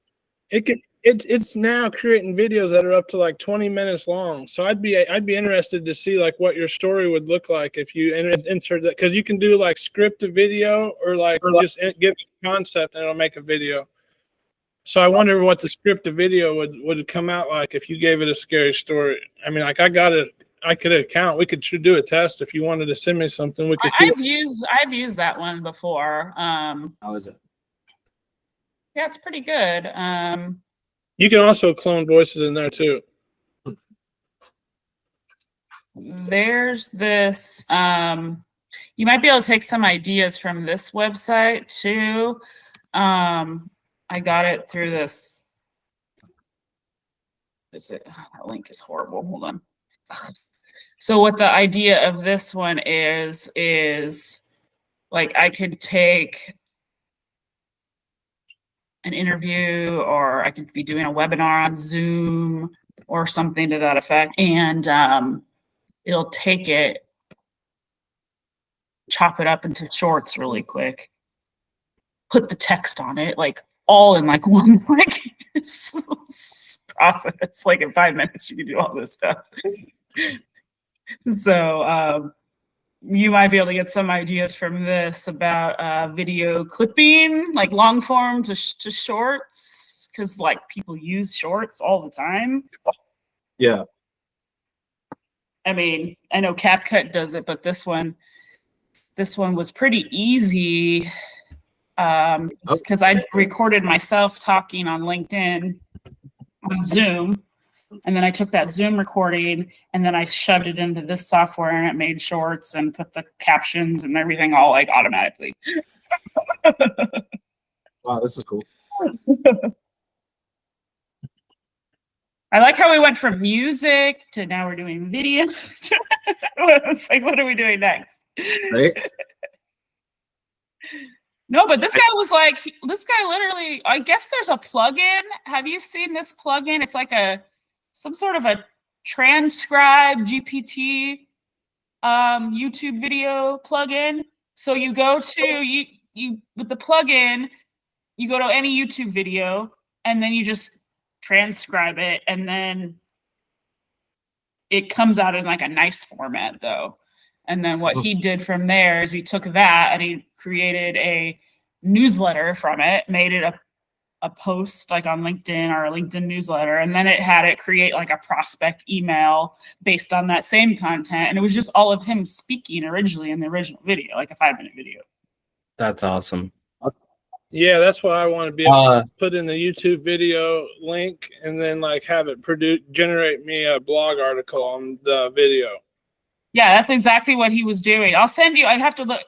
It's now creating videos that are up to like 20 minutes long. So I'd be interested to see like what your story would look like if you insert that, because you can do like script a video or like just give a concept and it'll make a video. So I wonder what the script of video would come out like if you gave it a scary story. I mean, like I could account. We could do a test if you wanted to send me something. We could see. I've used that one before. How is it? Yeah, it's pretty good. You can also clone voices in there too. There's this. You might be able to take some ideas from this website too. I got it through this. That link is horrible. Hold on. So what the idea of this one is like I could take an interview, or I could be doing a webinar on Zoom or something to that effect, and it'll take it, chop it up into shorts really quick, put the text on it, like all in like one like process. Like in 5 minutes you can do all this stuff. So you might be able to get some ideas from this about video clipping, like long form to shorts, because like people use shorts all the time. Yeah. I mean, I know CapCut does it, but this one this one was pretty easy because I recorded myself talking on LinkedIn on Zoom. And then I took that Zoom recording and then I shoved it into this software and it made shorts and put the captions and everything all like automatically. Wow, this is cool. I like how we went from music to now we're doing videos. It's like, what are we doing next? Right? No, but this guy was like, this guy literally, I guess there's a plugin. Have you seen this plugin? It's like some sort of a transcribe GPT YouTube video plugin. So you go to you with the plugin, you go to any YouTube video and then you just transcribe it and then it comes out in like a nice format though. And then what he did from there is he took that and he created a newsletter from it, made it a post like on LinkedIn or a LinkedIn newsletter, and then it had it create like a prospect email based on that same content. And it was just all of him speaking originally in the original video, like a 5-minute video. That's awesome. Yeah, that's what I want to be able to put in the YouTube video link and then like have it generate me a blog article on the video. Yeah, that's exactly what he was doing. I'll send you, I have to look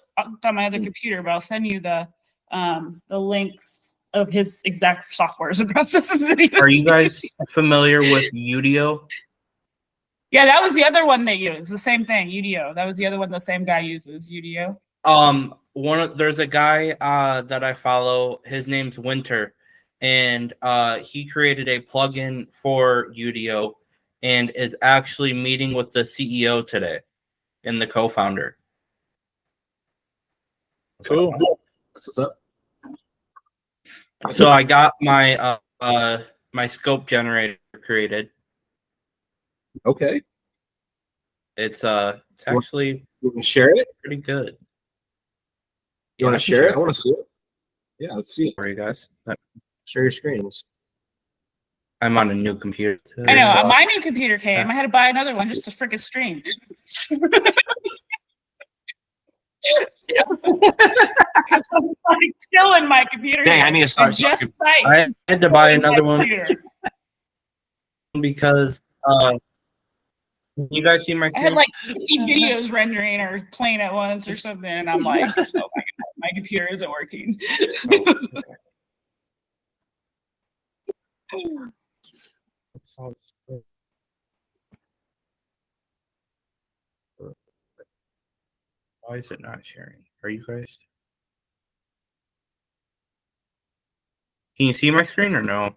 on my other computer, but I'll send you the links of his exact softwares and processes. Are you guys familiar with Udio? Yeah, that was the other one they use. The same thing, Udio. That was the other one the same guy uses, Udio. There's a guy that I follow. His name's Winter, and he created a plugin for Udio, and is actually meeting with the CEO today, and the co-founder. Cool. That's what's up. So I got my my scope generator created. Okay. It's actually You can share it. pretty good. You want I to can share it? I want to see it. Yeah, let's see. for you guys. Share your screens. I'm on a new computer. Too, I know. so- My new computer came. I had to buy another one just to freaking stream. Because I'm like killing my computer. Dang, here. I need to start. Just I had to buy another one because you guys see my I had screen? like 50 videos rendering or playing at once or something, and I'm like, oh my God, my computer isn't working. Why is it not sharing? Are you guys? Can you see my screen or no?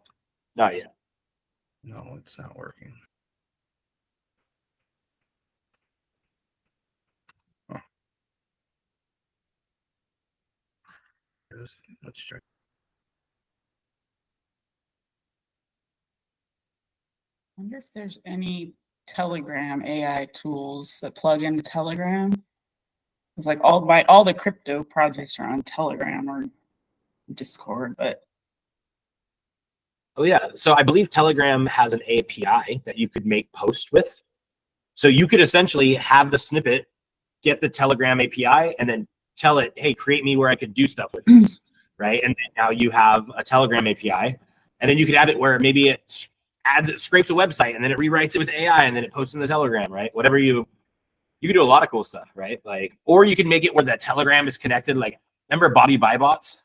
Not yet. No, it's not working. Oh. Let's check. I wonder if there's any Telegram AI tools that plug into Telegram. It's like all the crypto projects are on Telegram or Discord, but Oh yeah. So I believe Telegram has an API that you could make posts with. So you could essentially have the snippet, get the Telegram API, and then tell it, hey, create me where I could do stuff with this. Right. And then now you have a Telegram API. And then you could have it where maybe it scrapes a website and then it rewrites it with AI and then it posts in the Telegram, right? Whatever you can do a lot of cool stuff, right? Like, or you can make it where that Telegram is connected. Like, remember Bobby Buy Bots?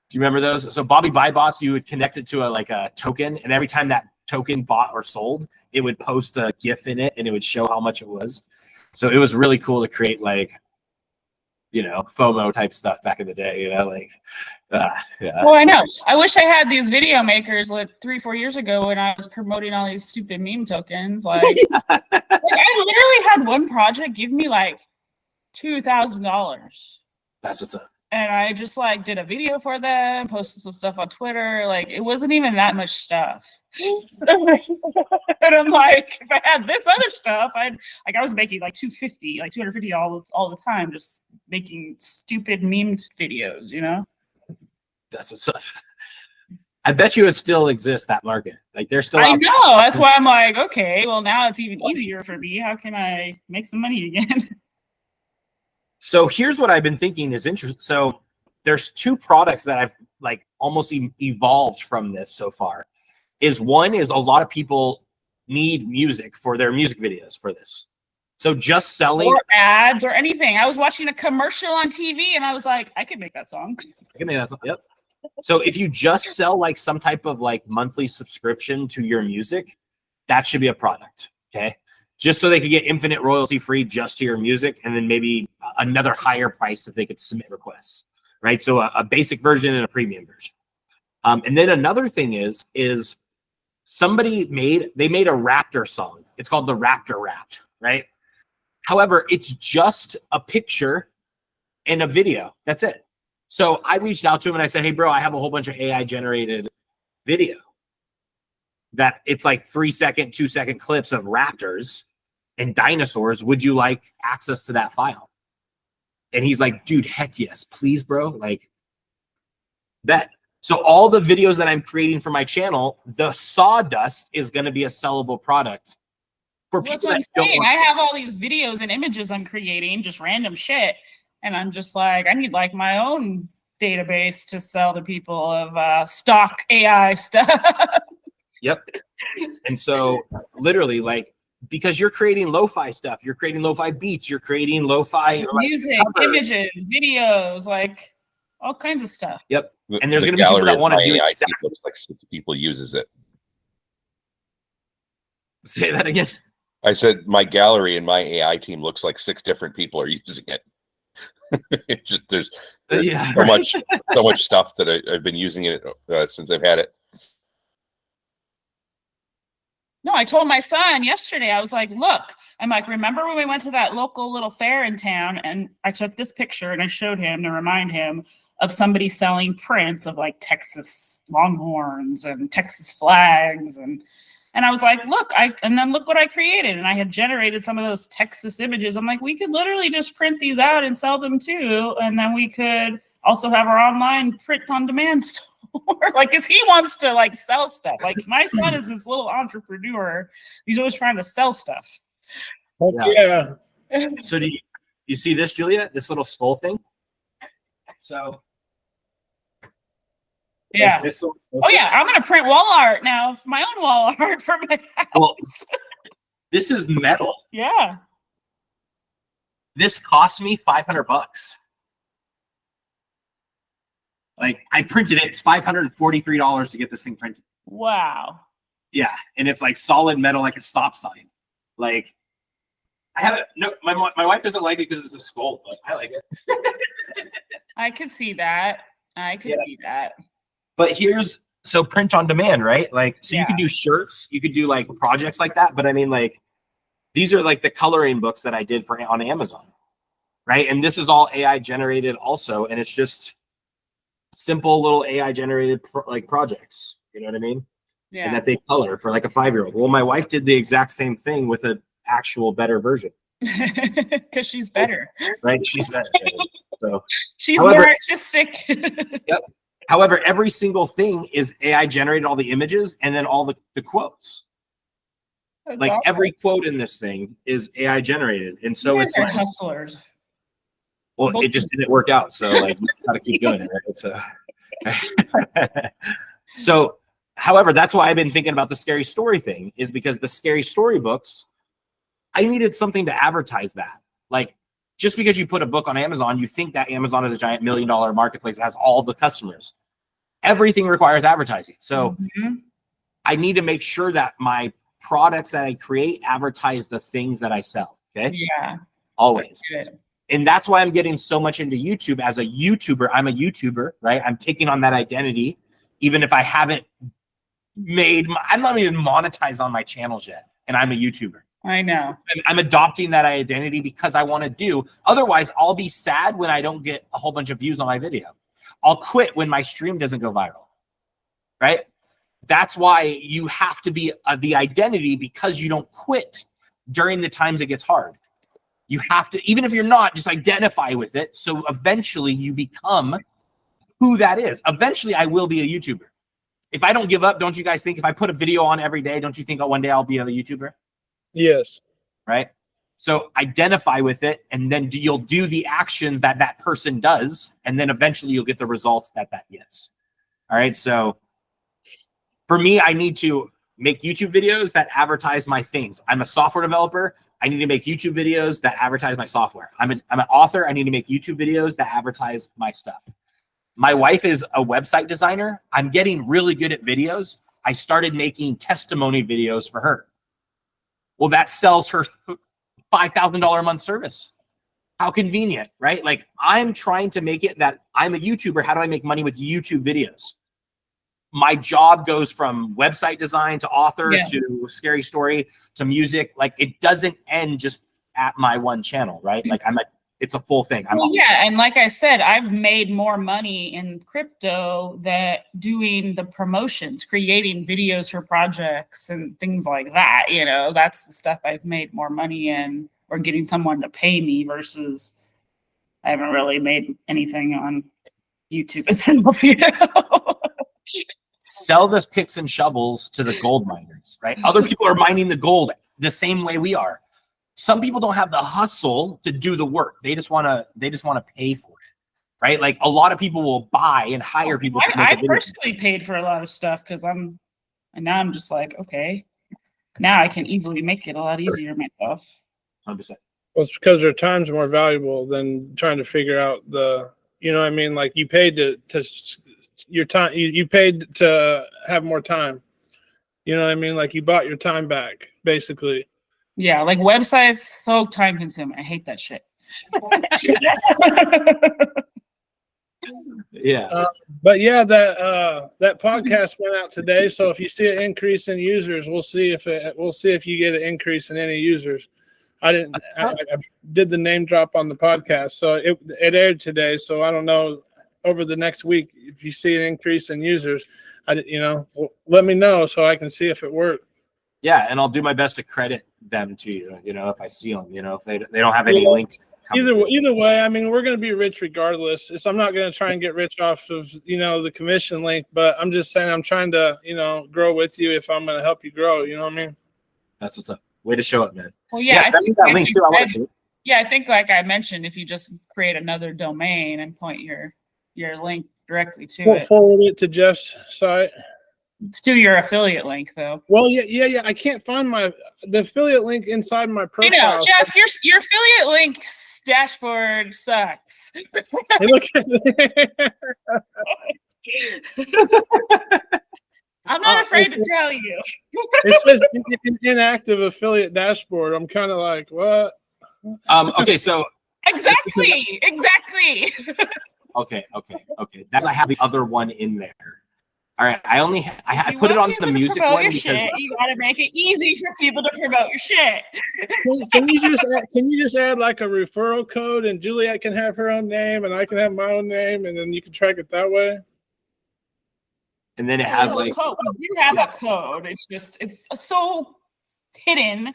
Do you remember those? So Bobby Buy Bots, you would connect it to a token, and every time that token bought or sold, it would post a GIF in it and it would show how much it was. So it was really cool to create FOMO type stuff back in the day, yeah. well, I know. I wish I had these video makers like 3-4 years ago when I was promoting all these stupid meme tokens. Like, like I literally had one project give me like $2,000. That's what's up. And I just like did a video for them, posted some stuff on Twitter. Like it wasn't even that much stuff. And I'm like, if I had this other stuff, I was making like $250 all the time, just making stupid meme videos, That's what's up. I bet you it still exists, that market. Like they're still I out there. know. That's why I'm like, okay, well now it's even easier for me. How can I make some money again? So here's what I've been thinking is interesting. So there's two products that I've like almost evolved from this so far. One is a lot of people need music for their music videos for this. So just selling or ads or anything. I was watching a commercial on TV and I was like, I could make that song. I can make that song. Yep. So if you just sell like some type of like monthly subscription to your music, that should be a product. Okay. Just so they could get infinite royalty free just to your music, and then maybe another higher price if they could submit requests. Right. So a basic version and a premium version. And then another thing is somebody made a Raptor song. It's called the Raptor Rap, right? However, it's just a picture and a video. That's it. So I reached out to him and I said, hey, bro, I have a whole bunch of AI generated video that it's like 3-second, 2-second clips of raptors and dinosaurs. Would you like access to that file? And he's like, dude, heck yes, please, bro. Like, bet. So all the videos that I'm creating for my channel, the sawdust is going to be a sellable product for people. That's what I'm saying. I have all these videos and images I'm creating, just random shit. And I'm just like, I need like my own database to sell to people of stock AI stuff. Yep. And so literally like, because you're creating lo-fi stuff, you're creating lo-fi beats, you're creating lo-fi music, images, videos, like all kinds of stuff. Yep. And there's going to be people that want to do it. Exactly. Looks like 6 people uses it. Say that again. I said my gallery in my AI team looks like 6 different people are using it. It's just there's yeah, so much stuff that I've been using it since I've had it. No, I told my son yesterday, I was like, look, I'm like, remember when we went to that local little fair in town and I took this picture and I showed him to remind him of somebody selling prints of like Texas Longhorns and Texas flags. And I was like, look, and then look what I created. And I had generated some of those Texas images. I'm like, we could literally just print these out and sell them too. And then we could also have our online print on demand store. Like, cause he wants to like sell stuff. Like my son is this little entrepreneur. He's always trying to sell stuff. Yeah. So do you see this, Julia? This little skull thing? So yeah. Like this oh yeah, I'm gonna print wall art now, my own wall art for my house. Well, this is metal. Yeah. This cost me $500. Like I printed it. It's $543 to get this thing printed. Wow. Yeah, and it's like solid metal, like a stop sign. Like I have it. No, my wife doesn't like it because it's a skull, but I like it. I could see that. I could see that. But so print on demand, right? Like, so Yeah. you could do shirts, you could do like projects like that. But I mean, like, these are like the coloring books that I did on Amazon, right? And this is all AI generated also, and it's just simple little AI generated projects. You know what I mean? Yeah. And that they color for like a 5-year-old. Well, my wife did the exact same thing with an actual better version. Because she's better. Right? She's better. So she's more artistic. Yep. However, every single thing is AI generated, all the images and then all the quotes. That's like awesome. every quote in this thing is AI generated. And so You it's guys are like, hustlers. well, it just didn't work out. So like you gotta keep doing it. Right? So however, that's why I've been thinking about the scary story thing, is because the scary story books, I needed something to advertise that. Like, just because you put a book on Amazon, you think that Amazon is a giant $1 million marketplace that has all the customers. Everything requires advertising. So I need to make sure that my products that I create advertise the things that I sell. Okay. Yeah. Always. And that's why I'm getting so much into YouTube. As a YouTuber, I'm a YouTuber, right? I'm taking on that identity, even if I haven't I'm not even monetized on my channels yet. And I'm a YouTuber. I know. I'm adopting that identity because I want to do. Otherwise, I'll be sad when I don't get a whole bunch of views on my video. I'll quit when my stream doesn't go viral, right? That's why you have to be the identity, because you don't quit during the times it gets hard. You have to, even if you're not, just identify with it. So eventually you become who that is. Eventually I will be a YouTuber. If I don't give up, don't you guys think if I put a video on every day, don't you think, oh, one day I'll be a YouTuber? Yes. Right. So identify with it, and then you'll do the actions that that person does, and then eventually you'll get the results that that gets. All right. So for me, I need to make YouTube videos that advertise my things. I'm a software developer. I need to make YouTube videos that advertise my software. I'm an author. I need to make YouTube videos that advertise my stuff. My wife is a website designer. I'm getting really good at videos. I started making testimony videos for her. Well, that sells her $5,000 a month service. How convenient, right? Like, I'm trying to make it that I'm a YouTuber. How do I make money with YouTube videos? My job goes from website design to author to scary story to music. Like, it doesn't end just at my one channel, right? Like, it's a full thing. Well, yeah, and like I said, I've made more money in crypto that doing the promotions, creating videos for projects and things like that. You know, that's the stuff I've made more money in, or getting someone to pay me, versus I haven't really made anything on YouTube itself. You know? Sell the picks and shovels to the gold miners, right? Other people are mining the gold the same way we are. Some people don't have the hustle to do the work. They just want to pay for it, right? Like, a lot of people will buy and hire people. I personally paid for a lot of stuff because now I'm just like, okay, now I can easily make it a lot easier myself. 100%. Well, it's because their time's more valuable than trying to figure out you know what I mean? Like, you paid to your time, you paid to have more time. You know what I mean? Like, you bought your time back, basically. Yeah, like, websites, so time consuming. I hate that shit. Yeah. But yeah, that podcast went out today. So if you see an increase in users, we'll see if you get an increase in any users. I did the name drop on the podcast, so it aired today. So I don't know, over the next week, if you see an increase in users, let me know so I can see if it worked. Yeah, and I'll do my best to credit them to you. You know, if I see them, you know, if they don't have any links. Either way, I mean, we're going to be rich regardless. I'm not going to try and get rich off of, the commission link, but I'm just saying I'm trying to, grow with you if I'm going to help you grow. You know what I mean? That's what's up. Way to show it, man. Well, yeah, send me that link too. I want to see it. Yeah, I think, like I mentioned, if you just create another domain and point your link directly to it. Forward it to Jeff's site. It's to your affiliate link, though. Well, yeah. I can't find the affiliate link inside my profile. I know, Jeff, your affiliate link's dashboard sucks. Hey, look at I'm not afraid to tell you. It says inactive affiliate dashboard. I'm kind of like, what? Okay, so exactly. Okay. That's, I have the other one in there. All right, I put it on the music one because you gotta make it easy for people to promote your shit. Can you just add like a referral code, and Juliet can have her own name and I can have my own name, and then you can track it that way? And then it has like code. You have a code. It's so hidden.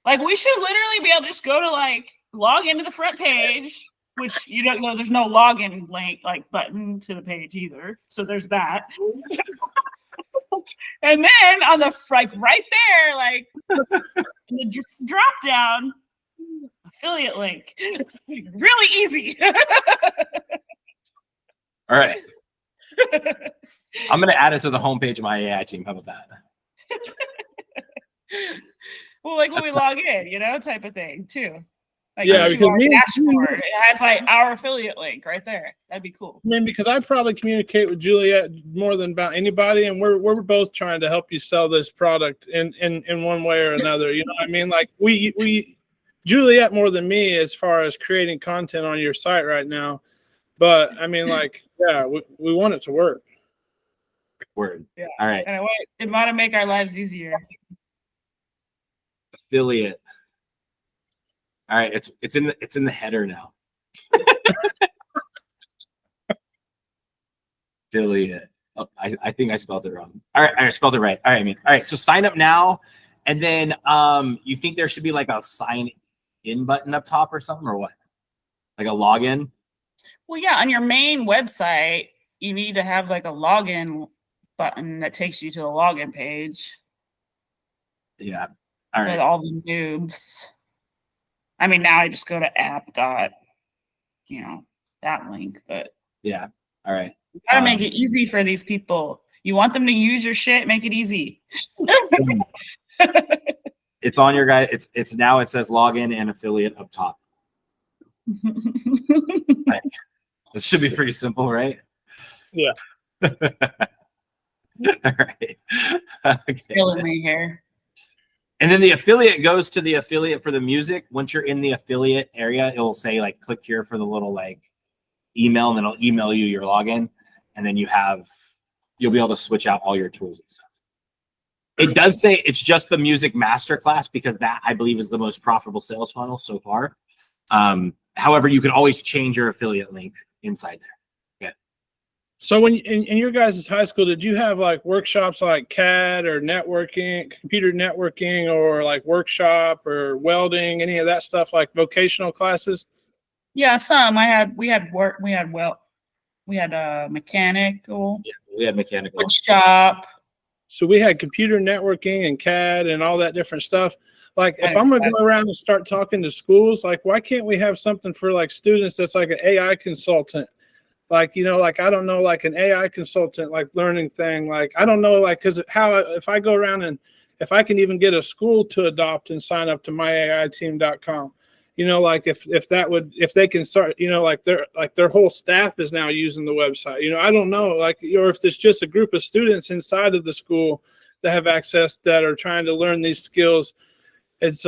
Like, we should literally be able to just go to, like, log into the front page, which you don't know, there's no login link, like, button to the page either. So there's that. And then on the, like, right there, like, in the drop down, affiliate link. Really easy. All right. I'm going to add it to the homepage of my MyAiTeam. How about that? Well, like, when we log in, type of thing, too. Like, yeah, because dashboard, it has, like, our affiliate link right there. That'd be cool. I mean, because I probably communicate with Juliet more than about anybody, and we're both trying to help you sell this product in one way or another. You know what I mean? Like, we Juliet more than me as far as creating content on your site right now. But I mean, like, yeah, we want it to work. Word. Yeah. All right. And it might make our lives easier. Affiliate. All right, it's in the header now. Affiliate. Oh, I think I spelled it wrong. All right, I spelled it right. All right, so sign up now, and then you think there should be like a sign in button up top or something, or what? Like a login? Well, yeah, on your main website, you need to have like a login button that takes you to the login page. Yeah. All right. With all the noobs. I mean, now I just go to app dot, that link, but Yeah. All right. you gotta make it easy for these people. You want them to use your shit, make it easy. It's on your guy. It's now it says login and affiliate up top. Right. It should be pretty simple, right? Yeah. All right. Okay. Killing me here. And then the affiliate goes to the affiliate for the music. Once you're in the affiliate area, it'll say like click here for the little like email, and then it'll email you your login, and then you'll be able to switch out all your tools and stuff. It does say it's just the music masterclass because that I believe is the most profitable sales funnel so far. However, you can always change your affiliate link inside there. Yeah. So when in your guys' high school, did you have like workshops like CAD or networking, computer networking, or like workshop or welding, any of that stuff, like vocational classes? Yeah, some. We had mechanical, Yeah, we had mechanical. wood shop. So we had computer networking and CAD and all that different stuff. Like if I'm going to go around and start talking to schools, like why can't we have something for like students that's like an AI consultant? Like, like, I don't know, like an AI consultant, like learning thing. Like, I don't know, like, because if I go around and if I can even get a school to adopt and sign up to MyAiTeam.com, like if they can start, like their whole staff is now using the website, I don't know, like, or if there's just a group of students inside of the school that have access that are trying to learn these skills. It's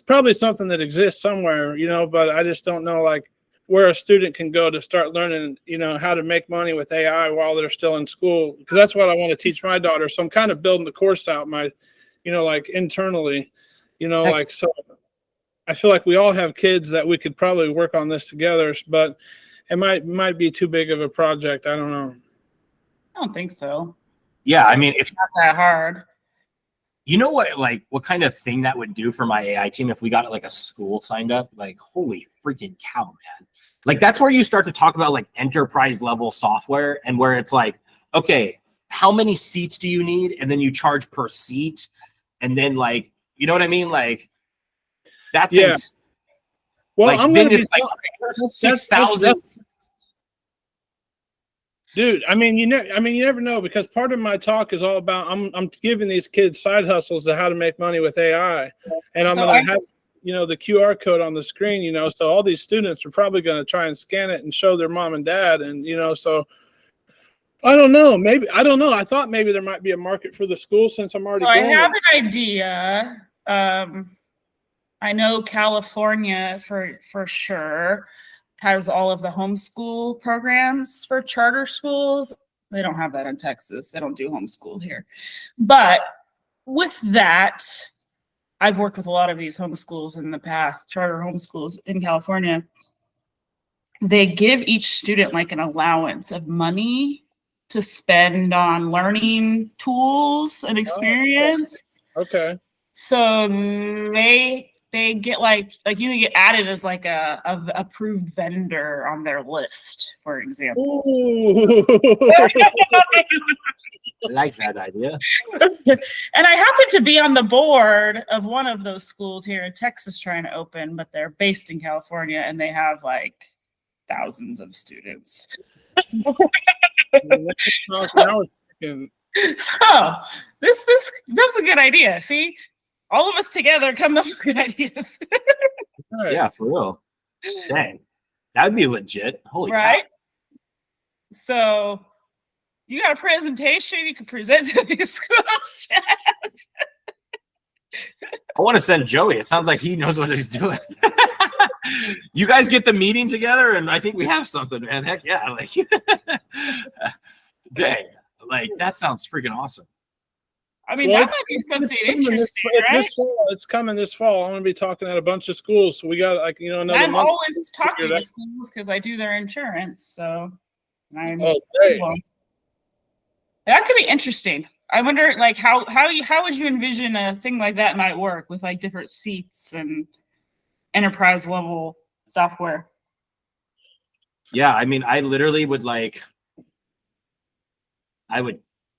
probably something that exists somewhere, but I just don't know, like, where a student can go to start learning, how to make money with AI while they're still in school. Because that's what I want to teach my daughter. So I'm kind of building the course out, like internally, like, so I feel like we all have kids that we could probably work on this together, but it might be too big of a project. I don't know. I don't think so. Yeah, I mean, if Not that hard. you know what kind of thing that would do for my AI team if we got like a school signed up, like holy freaking cow, man. Like that's where you start to talk about like enterprise level software and where it's like, okay, how many seats do you need? And then you charge per seat. And then like, you know what I mean? Like that's yeah. Well, like, I'm going to be like 6,000. Dude, I mean, you never know, because part of my talk is all about I'm giving these kids side hustles to how to make money with AI, and I'm going to have the QR code on the screen, so all these students are probably going to try and scan it and show their mom and dad, and so I don't know, maybe I don't know. I thought maybe there might be a market for the school since I'm already. So I have an idea. I know California for sure has all of the homeschool programs for charter schools. They don't have that in Texas. They don't do homeschool here. But with that, I've worked with a lot of these homeschools in the past, charter homeschools in California. They give each student like an allowance of money to spend on learning tools and experience. Okay. So they get like you get added as like a approved vendor on their list, for example. I like that idea. And I happen to be on the board of one of those schools here in Texas trying to open, but they're based in California and they have like thousands of students. So that's a good idea. See? All of us together come up with good ideas. Yeah, for real. Dang. That'd be legit. Holy right? cow. So you got a presentation you can present to these schools. I want to send Joey. It sounds like he knows what he's doing. You guys get the meeting together and I think we have something, man. Heck yeah. Like dang. Like that sounds freaking awesome. I mean, that might be something interesting, right? It's coming this fall. I'm going to be talking at a bunch of schools. So we got like, another I'm month. always talking to schools because I do their insurance. So that could be interesting. I wonder, like, how would you envision a thing like that might work with like different seats and enterprise level software? Yeah, I mean, I literally would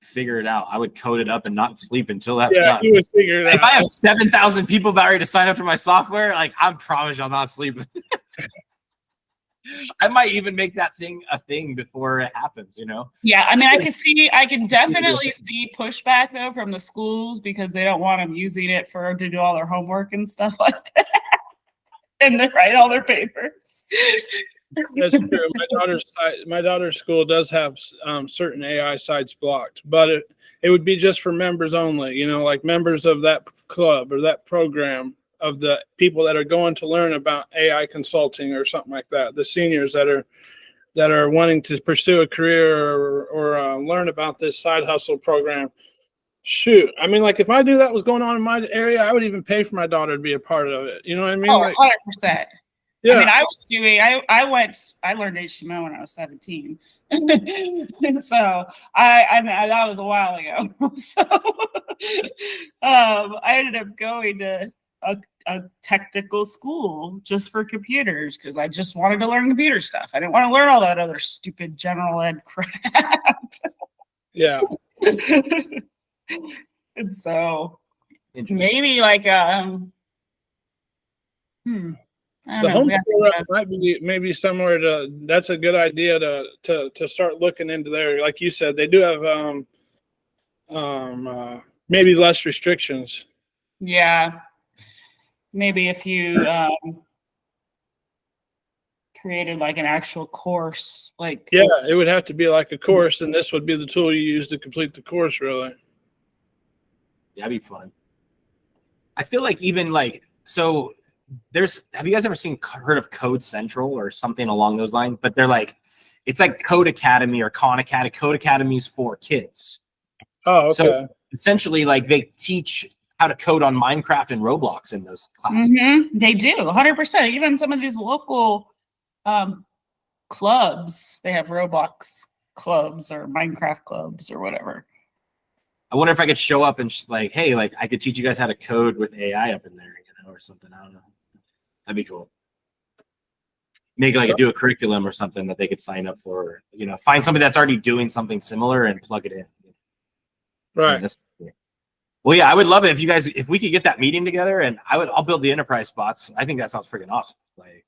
figure it out. I would code it up and not sleep until that's Yeah, done. you would figure it If out. I have 7,000 people about ready to sign up for my software, like I promise I'll not sleep. I might even make that thing a thing before it happens, you know? Yeah, I mean, I can definitely see pushback though from the schools because they don't want them using it to do all their homework and stuff like that, and they write all their papers. That's true. My daughter's school does have certain AI sites blocked, but it would be just for members only. You know, like members of that club or that program of the people that are going to learn about AI consulting or something like that. The seniors that are wanting to pursue a career or learn about this side hustle program. Shoot, I mean, like if I knew that was going on in my area, I would even pay for my daughter to be a part of it. You know what I mean? Oh, Like, 100%. yeah. I mean, I learned HTML when I was 17. So I mean, that was a while ago. So I ended up going to a technical school just for computers because I just wanted to learn computer stuff. I didn't want to learn all that other stupid general ed crap. Yeah. And so maybe like I don't The know. homeschool route might be maybe somewhere that's a good idea to start looking into there. Like you said, they do have maybe less restrictions. Yeah. Maybe if you created like an actual course, like Yeah, it would have to be like a course, and this would be the tool you use to complete the course, really. That'd be fun. I feel like even like so have you guys ever heard of Code Central or something along those lines? But they're like, it's like Code Academy or Khan Academy. Code Academies for kids. Oh, okay. So essentially, like they teach how to code on Minecraft and Roblox in those classes. Mm-hmm. They do 100%. Even some of these local clubs, they have Roblox clubs or Minecraft clubs or whatever. I wonder if I could show up and like, hey, like I could teach you guys how to code with AI up in there, you know, or something. I don't know. That'd be cool. Make like do a curriculum or something that they could sign up for. You know, find somebody that's already doing something similar and plug it in. Right. Yeah, cool. Well, yeah, I would love it if we could get that meeting together, and I'll build the enterprise spots. I think that sounds freaking awesome. Like,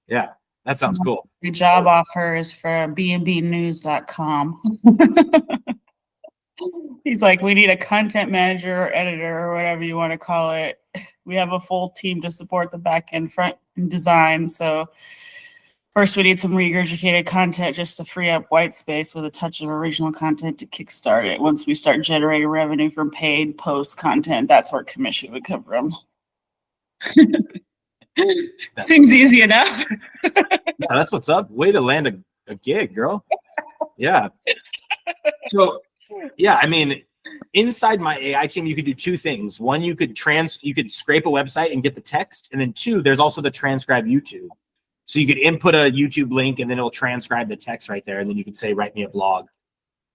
yeah, that sounds cool. The job offer is for bnbnews.com. He's like, we need a content manager or editor or whatever you want to call it. We have a full team to support the back end, front end design. So first we need some regurgitated content just to free up white space with a touch of original content to kickstart it. Once we start generating revenue from paid post content, that's where commission would come from. Seems easy enough. Yeah, that's what's up. Way to land a gig, girl. Yeah. So yeah, I mean, inside MyAiTeam, you could do two things. One, you could scrape a website and get the text, and then two, there's also the transcribe YouTube. So you could input a YouTube link, and then it'll transcribe the text right there, and then you could say, "Write me a blog"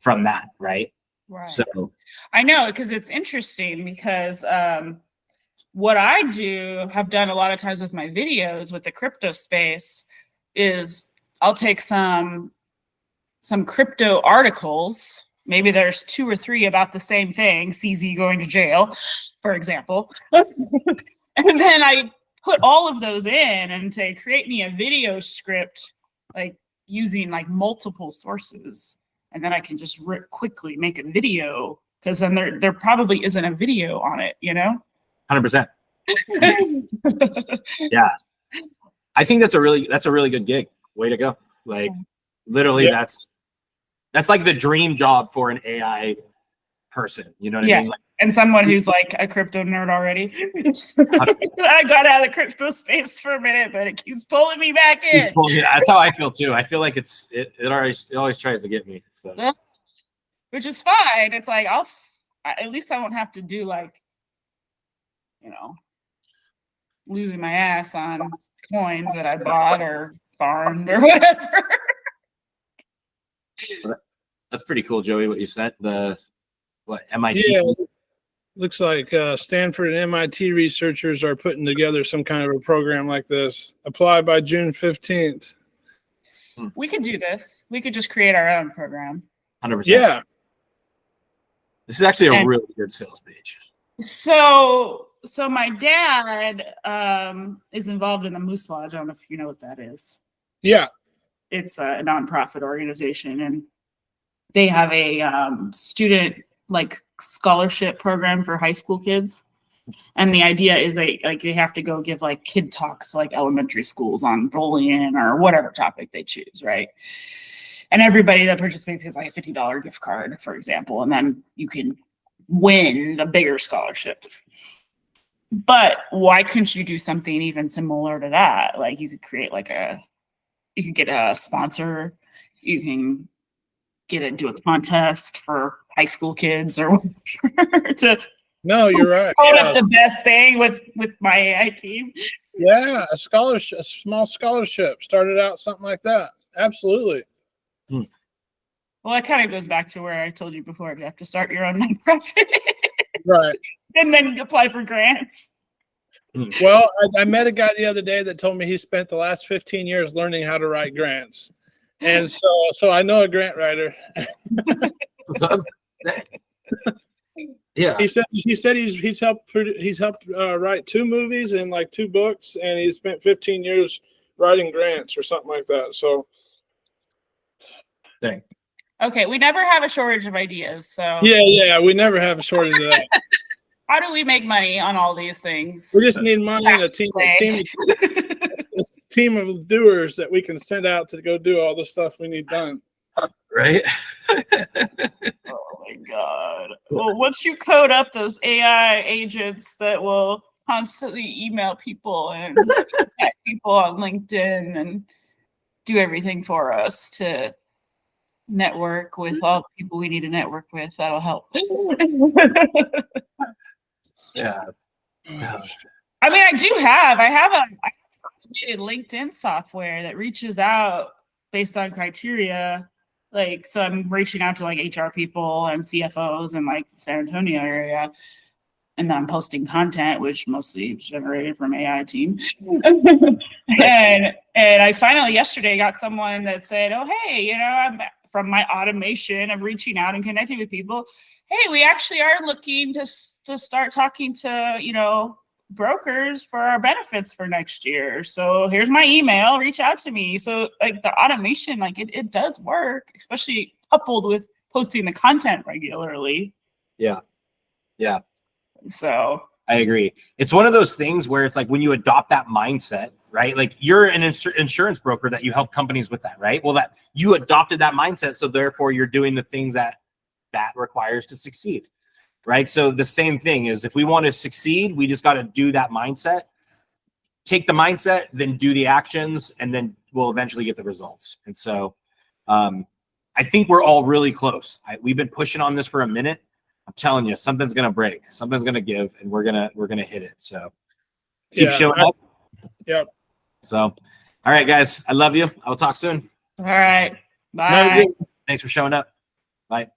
from that, right? Right. So I know, because it's interesting because what I have done a lot of times with my videos with the crypto space is I'll take some crypto articles. Maybe there's 2 or 3 about the same thing, CZ going to jail, for example. And then I put all of those in and say, create me a video script, like using like multiple sources. And then I can just quickly make a video because then there probably isn't a video on it, you know? 100%. Yeah. I think that's a really good gig. Way to go. Like literally that's like the dream job for an AI person. You know what I mean? Like, and someone who's like a crypto nerd already. I got out of the crypto space for a minute, but it keeps pulling me back in. That's how I feel too. I feel like it always tries to get me. So. Which is fine. It's like at least I won't have to do like, you know, losing my ass on coins that I bought or farmed or whatever. That's pretty cool, Joey, what you said. MIT? Yeah, looks like Stanford and MIT researchers are putting together some kind of a program like this. Apply by June 15th. We could do this. We could just create our own program. 100%. Yeah. This is actually a And- really good sales page. So my dad is involved in the Moose Lodge. I don't know if you know what that is. Yeah. It's a nonprofit organization, and they have a student like scholarship program for high school kids. And the idea is they have to go give like kid talks to like elementary schools on bullying or whatever topic they choose, right? And everybody that participates gets like a $50 gift card, for example, and then you can win the bigger scholarships. But why couldn't you do something even similar to that? Like you could create you could get a sponsor, you can do a contest for high school kids or whatever to No, you're right. code Yeah. up the best thing with my AI team. Yeah, a scholarship, a small scholarship started out something like that. Absolutely. Well, that kind of goes back to where I told you before. You have to start your own nonprofit. Right. And then apply for grants. Well, I met a guy the other day that told me he spent the last 15 years learning how to write grants. And so I know a grant writer. What's up? Yeah. He said he's helped write 2 movies and like 2 books, and he spent 15 years writing grants or something like that. So Dang. Okay, we never have a shortage of ideas. So yeah, we never have a shortage of that. how do we make money on all these things? We just need money and a team of doers that we can send out to go do all the stuff we need done. Right? Oh my God. Well, once you code up those AI agents that will constantly email people and contact people on LinkedIn and do everything for us to network with all the people we need to network with, that'll help. Yeah. I mean, I have a automated LinkedIn software that reaches out based on criteria. Like, so I'm reaching out to like HR people and CFOs in like the San Antonio area, and I'm posting content, which mostly is generated from MyAiTeam. and I finally yesterday got someone that said, "Oh, hey, I'm from my automation of reaching out and connecting with people. Hey, we actually are looking to start talking to brokers for our benefits for next year. So here's my email. Reach out to me." So like the automation, like it does work, especially coupled with posting the content regularly. Yeah. Yeah. So I agree. It's one of those things where it's like when you adopt that mindset, right? Like you're an insurance broker that you help companies with that, right? Well, that you adopted that mindset, so therefore you're doing the things that requires to succeed, right? So the same thing is if we want to succeed, we just got to do that mindset, take the mindset, then do the actions, and then we'll eventually get the results. And so I think we're all really close. We've been pushing on this for a minute. I'm telling you, something's gonna break, something's gonna give, and we're gonna hit it. So keep showing up. Yep. So, all right, guys, I love you. I will talk soon. all right, bye. Thanks for showing up. Bye.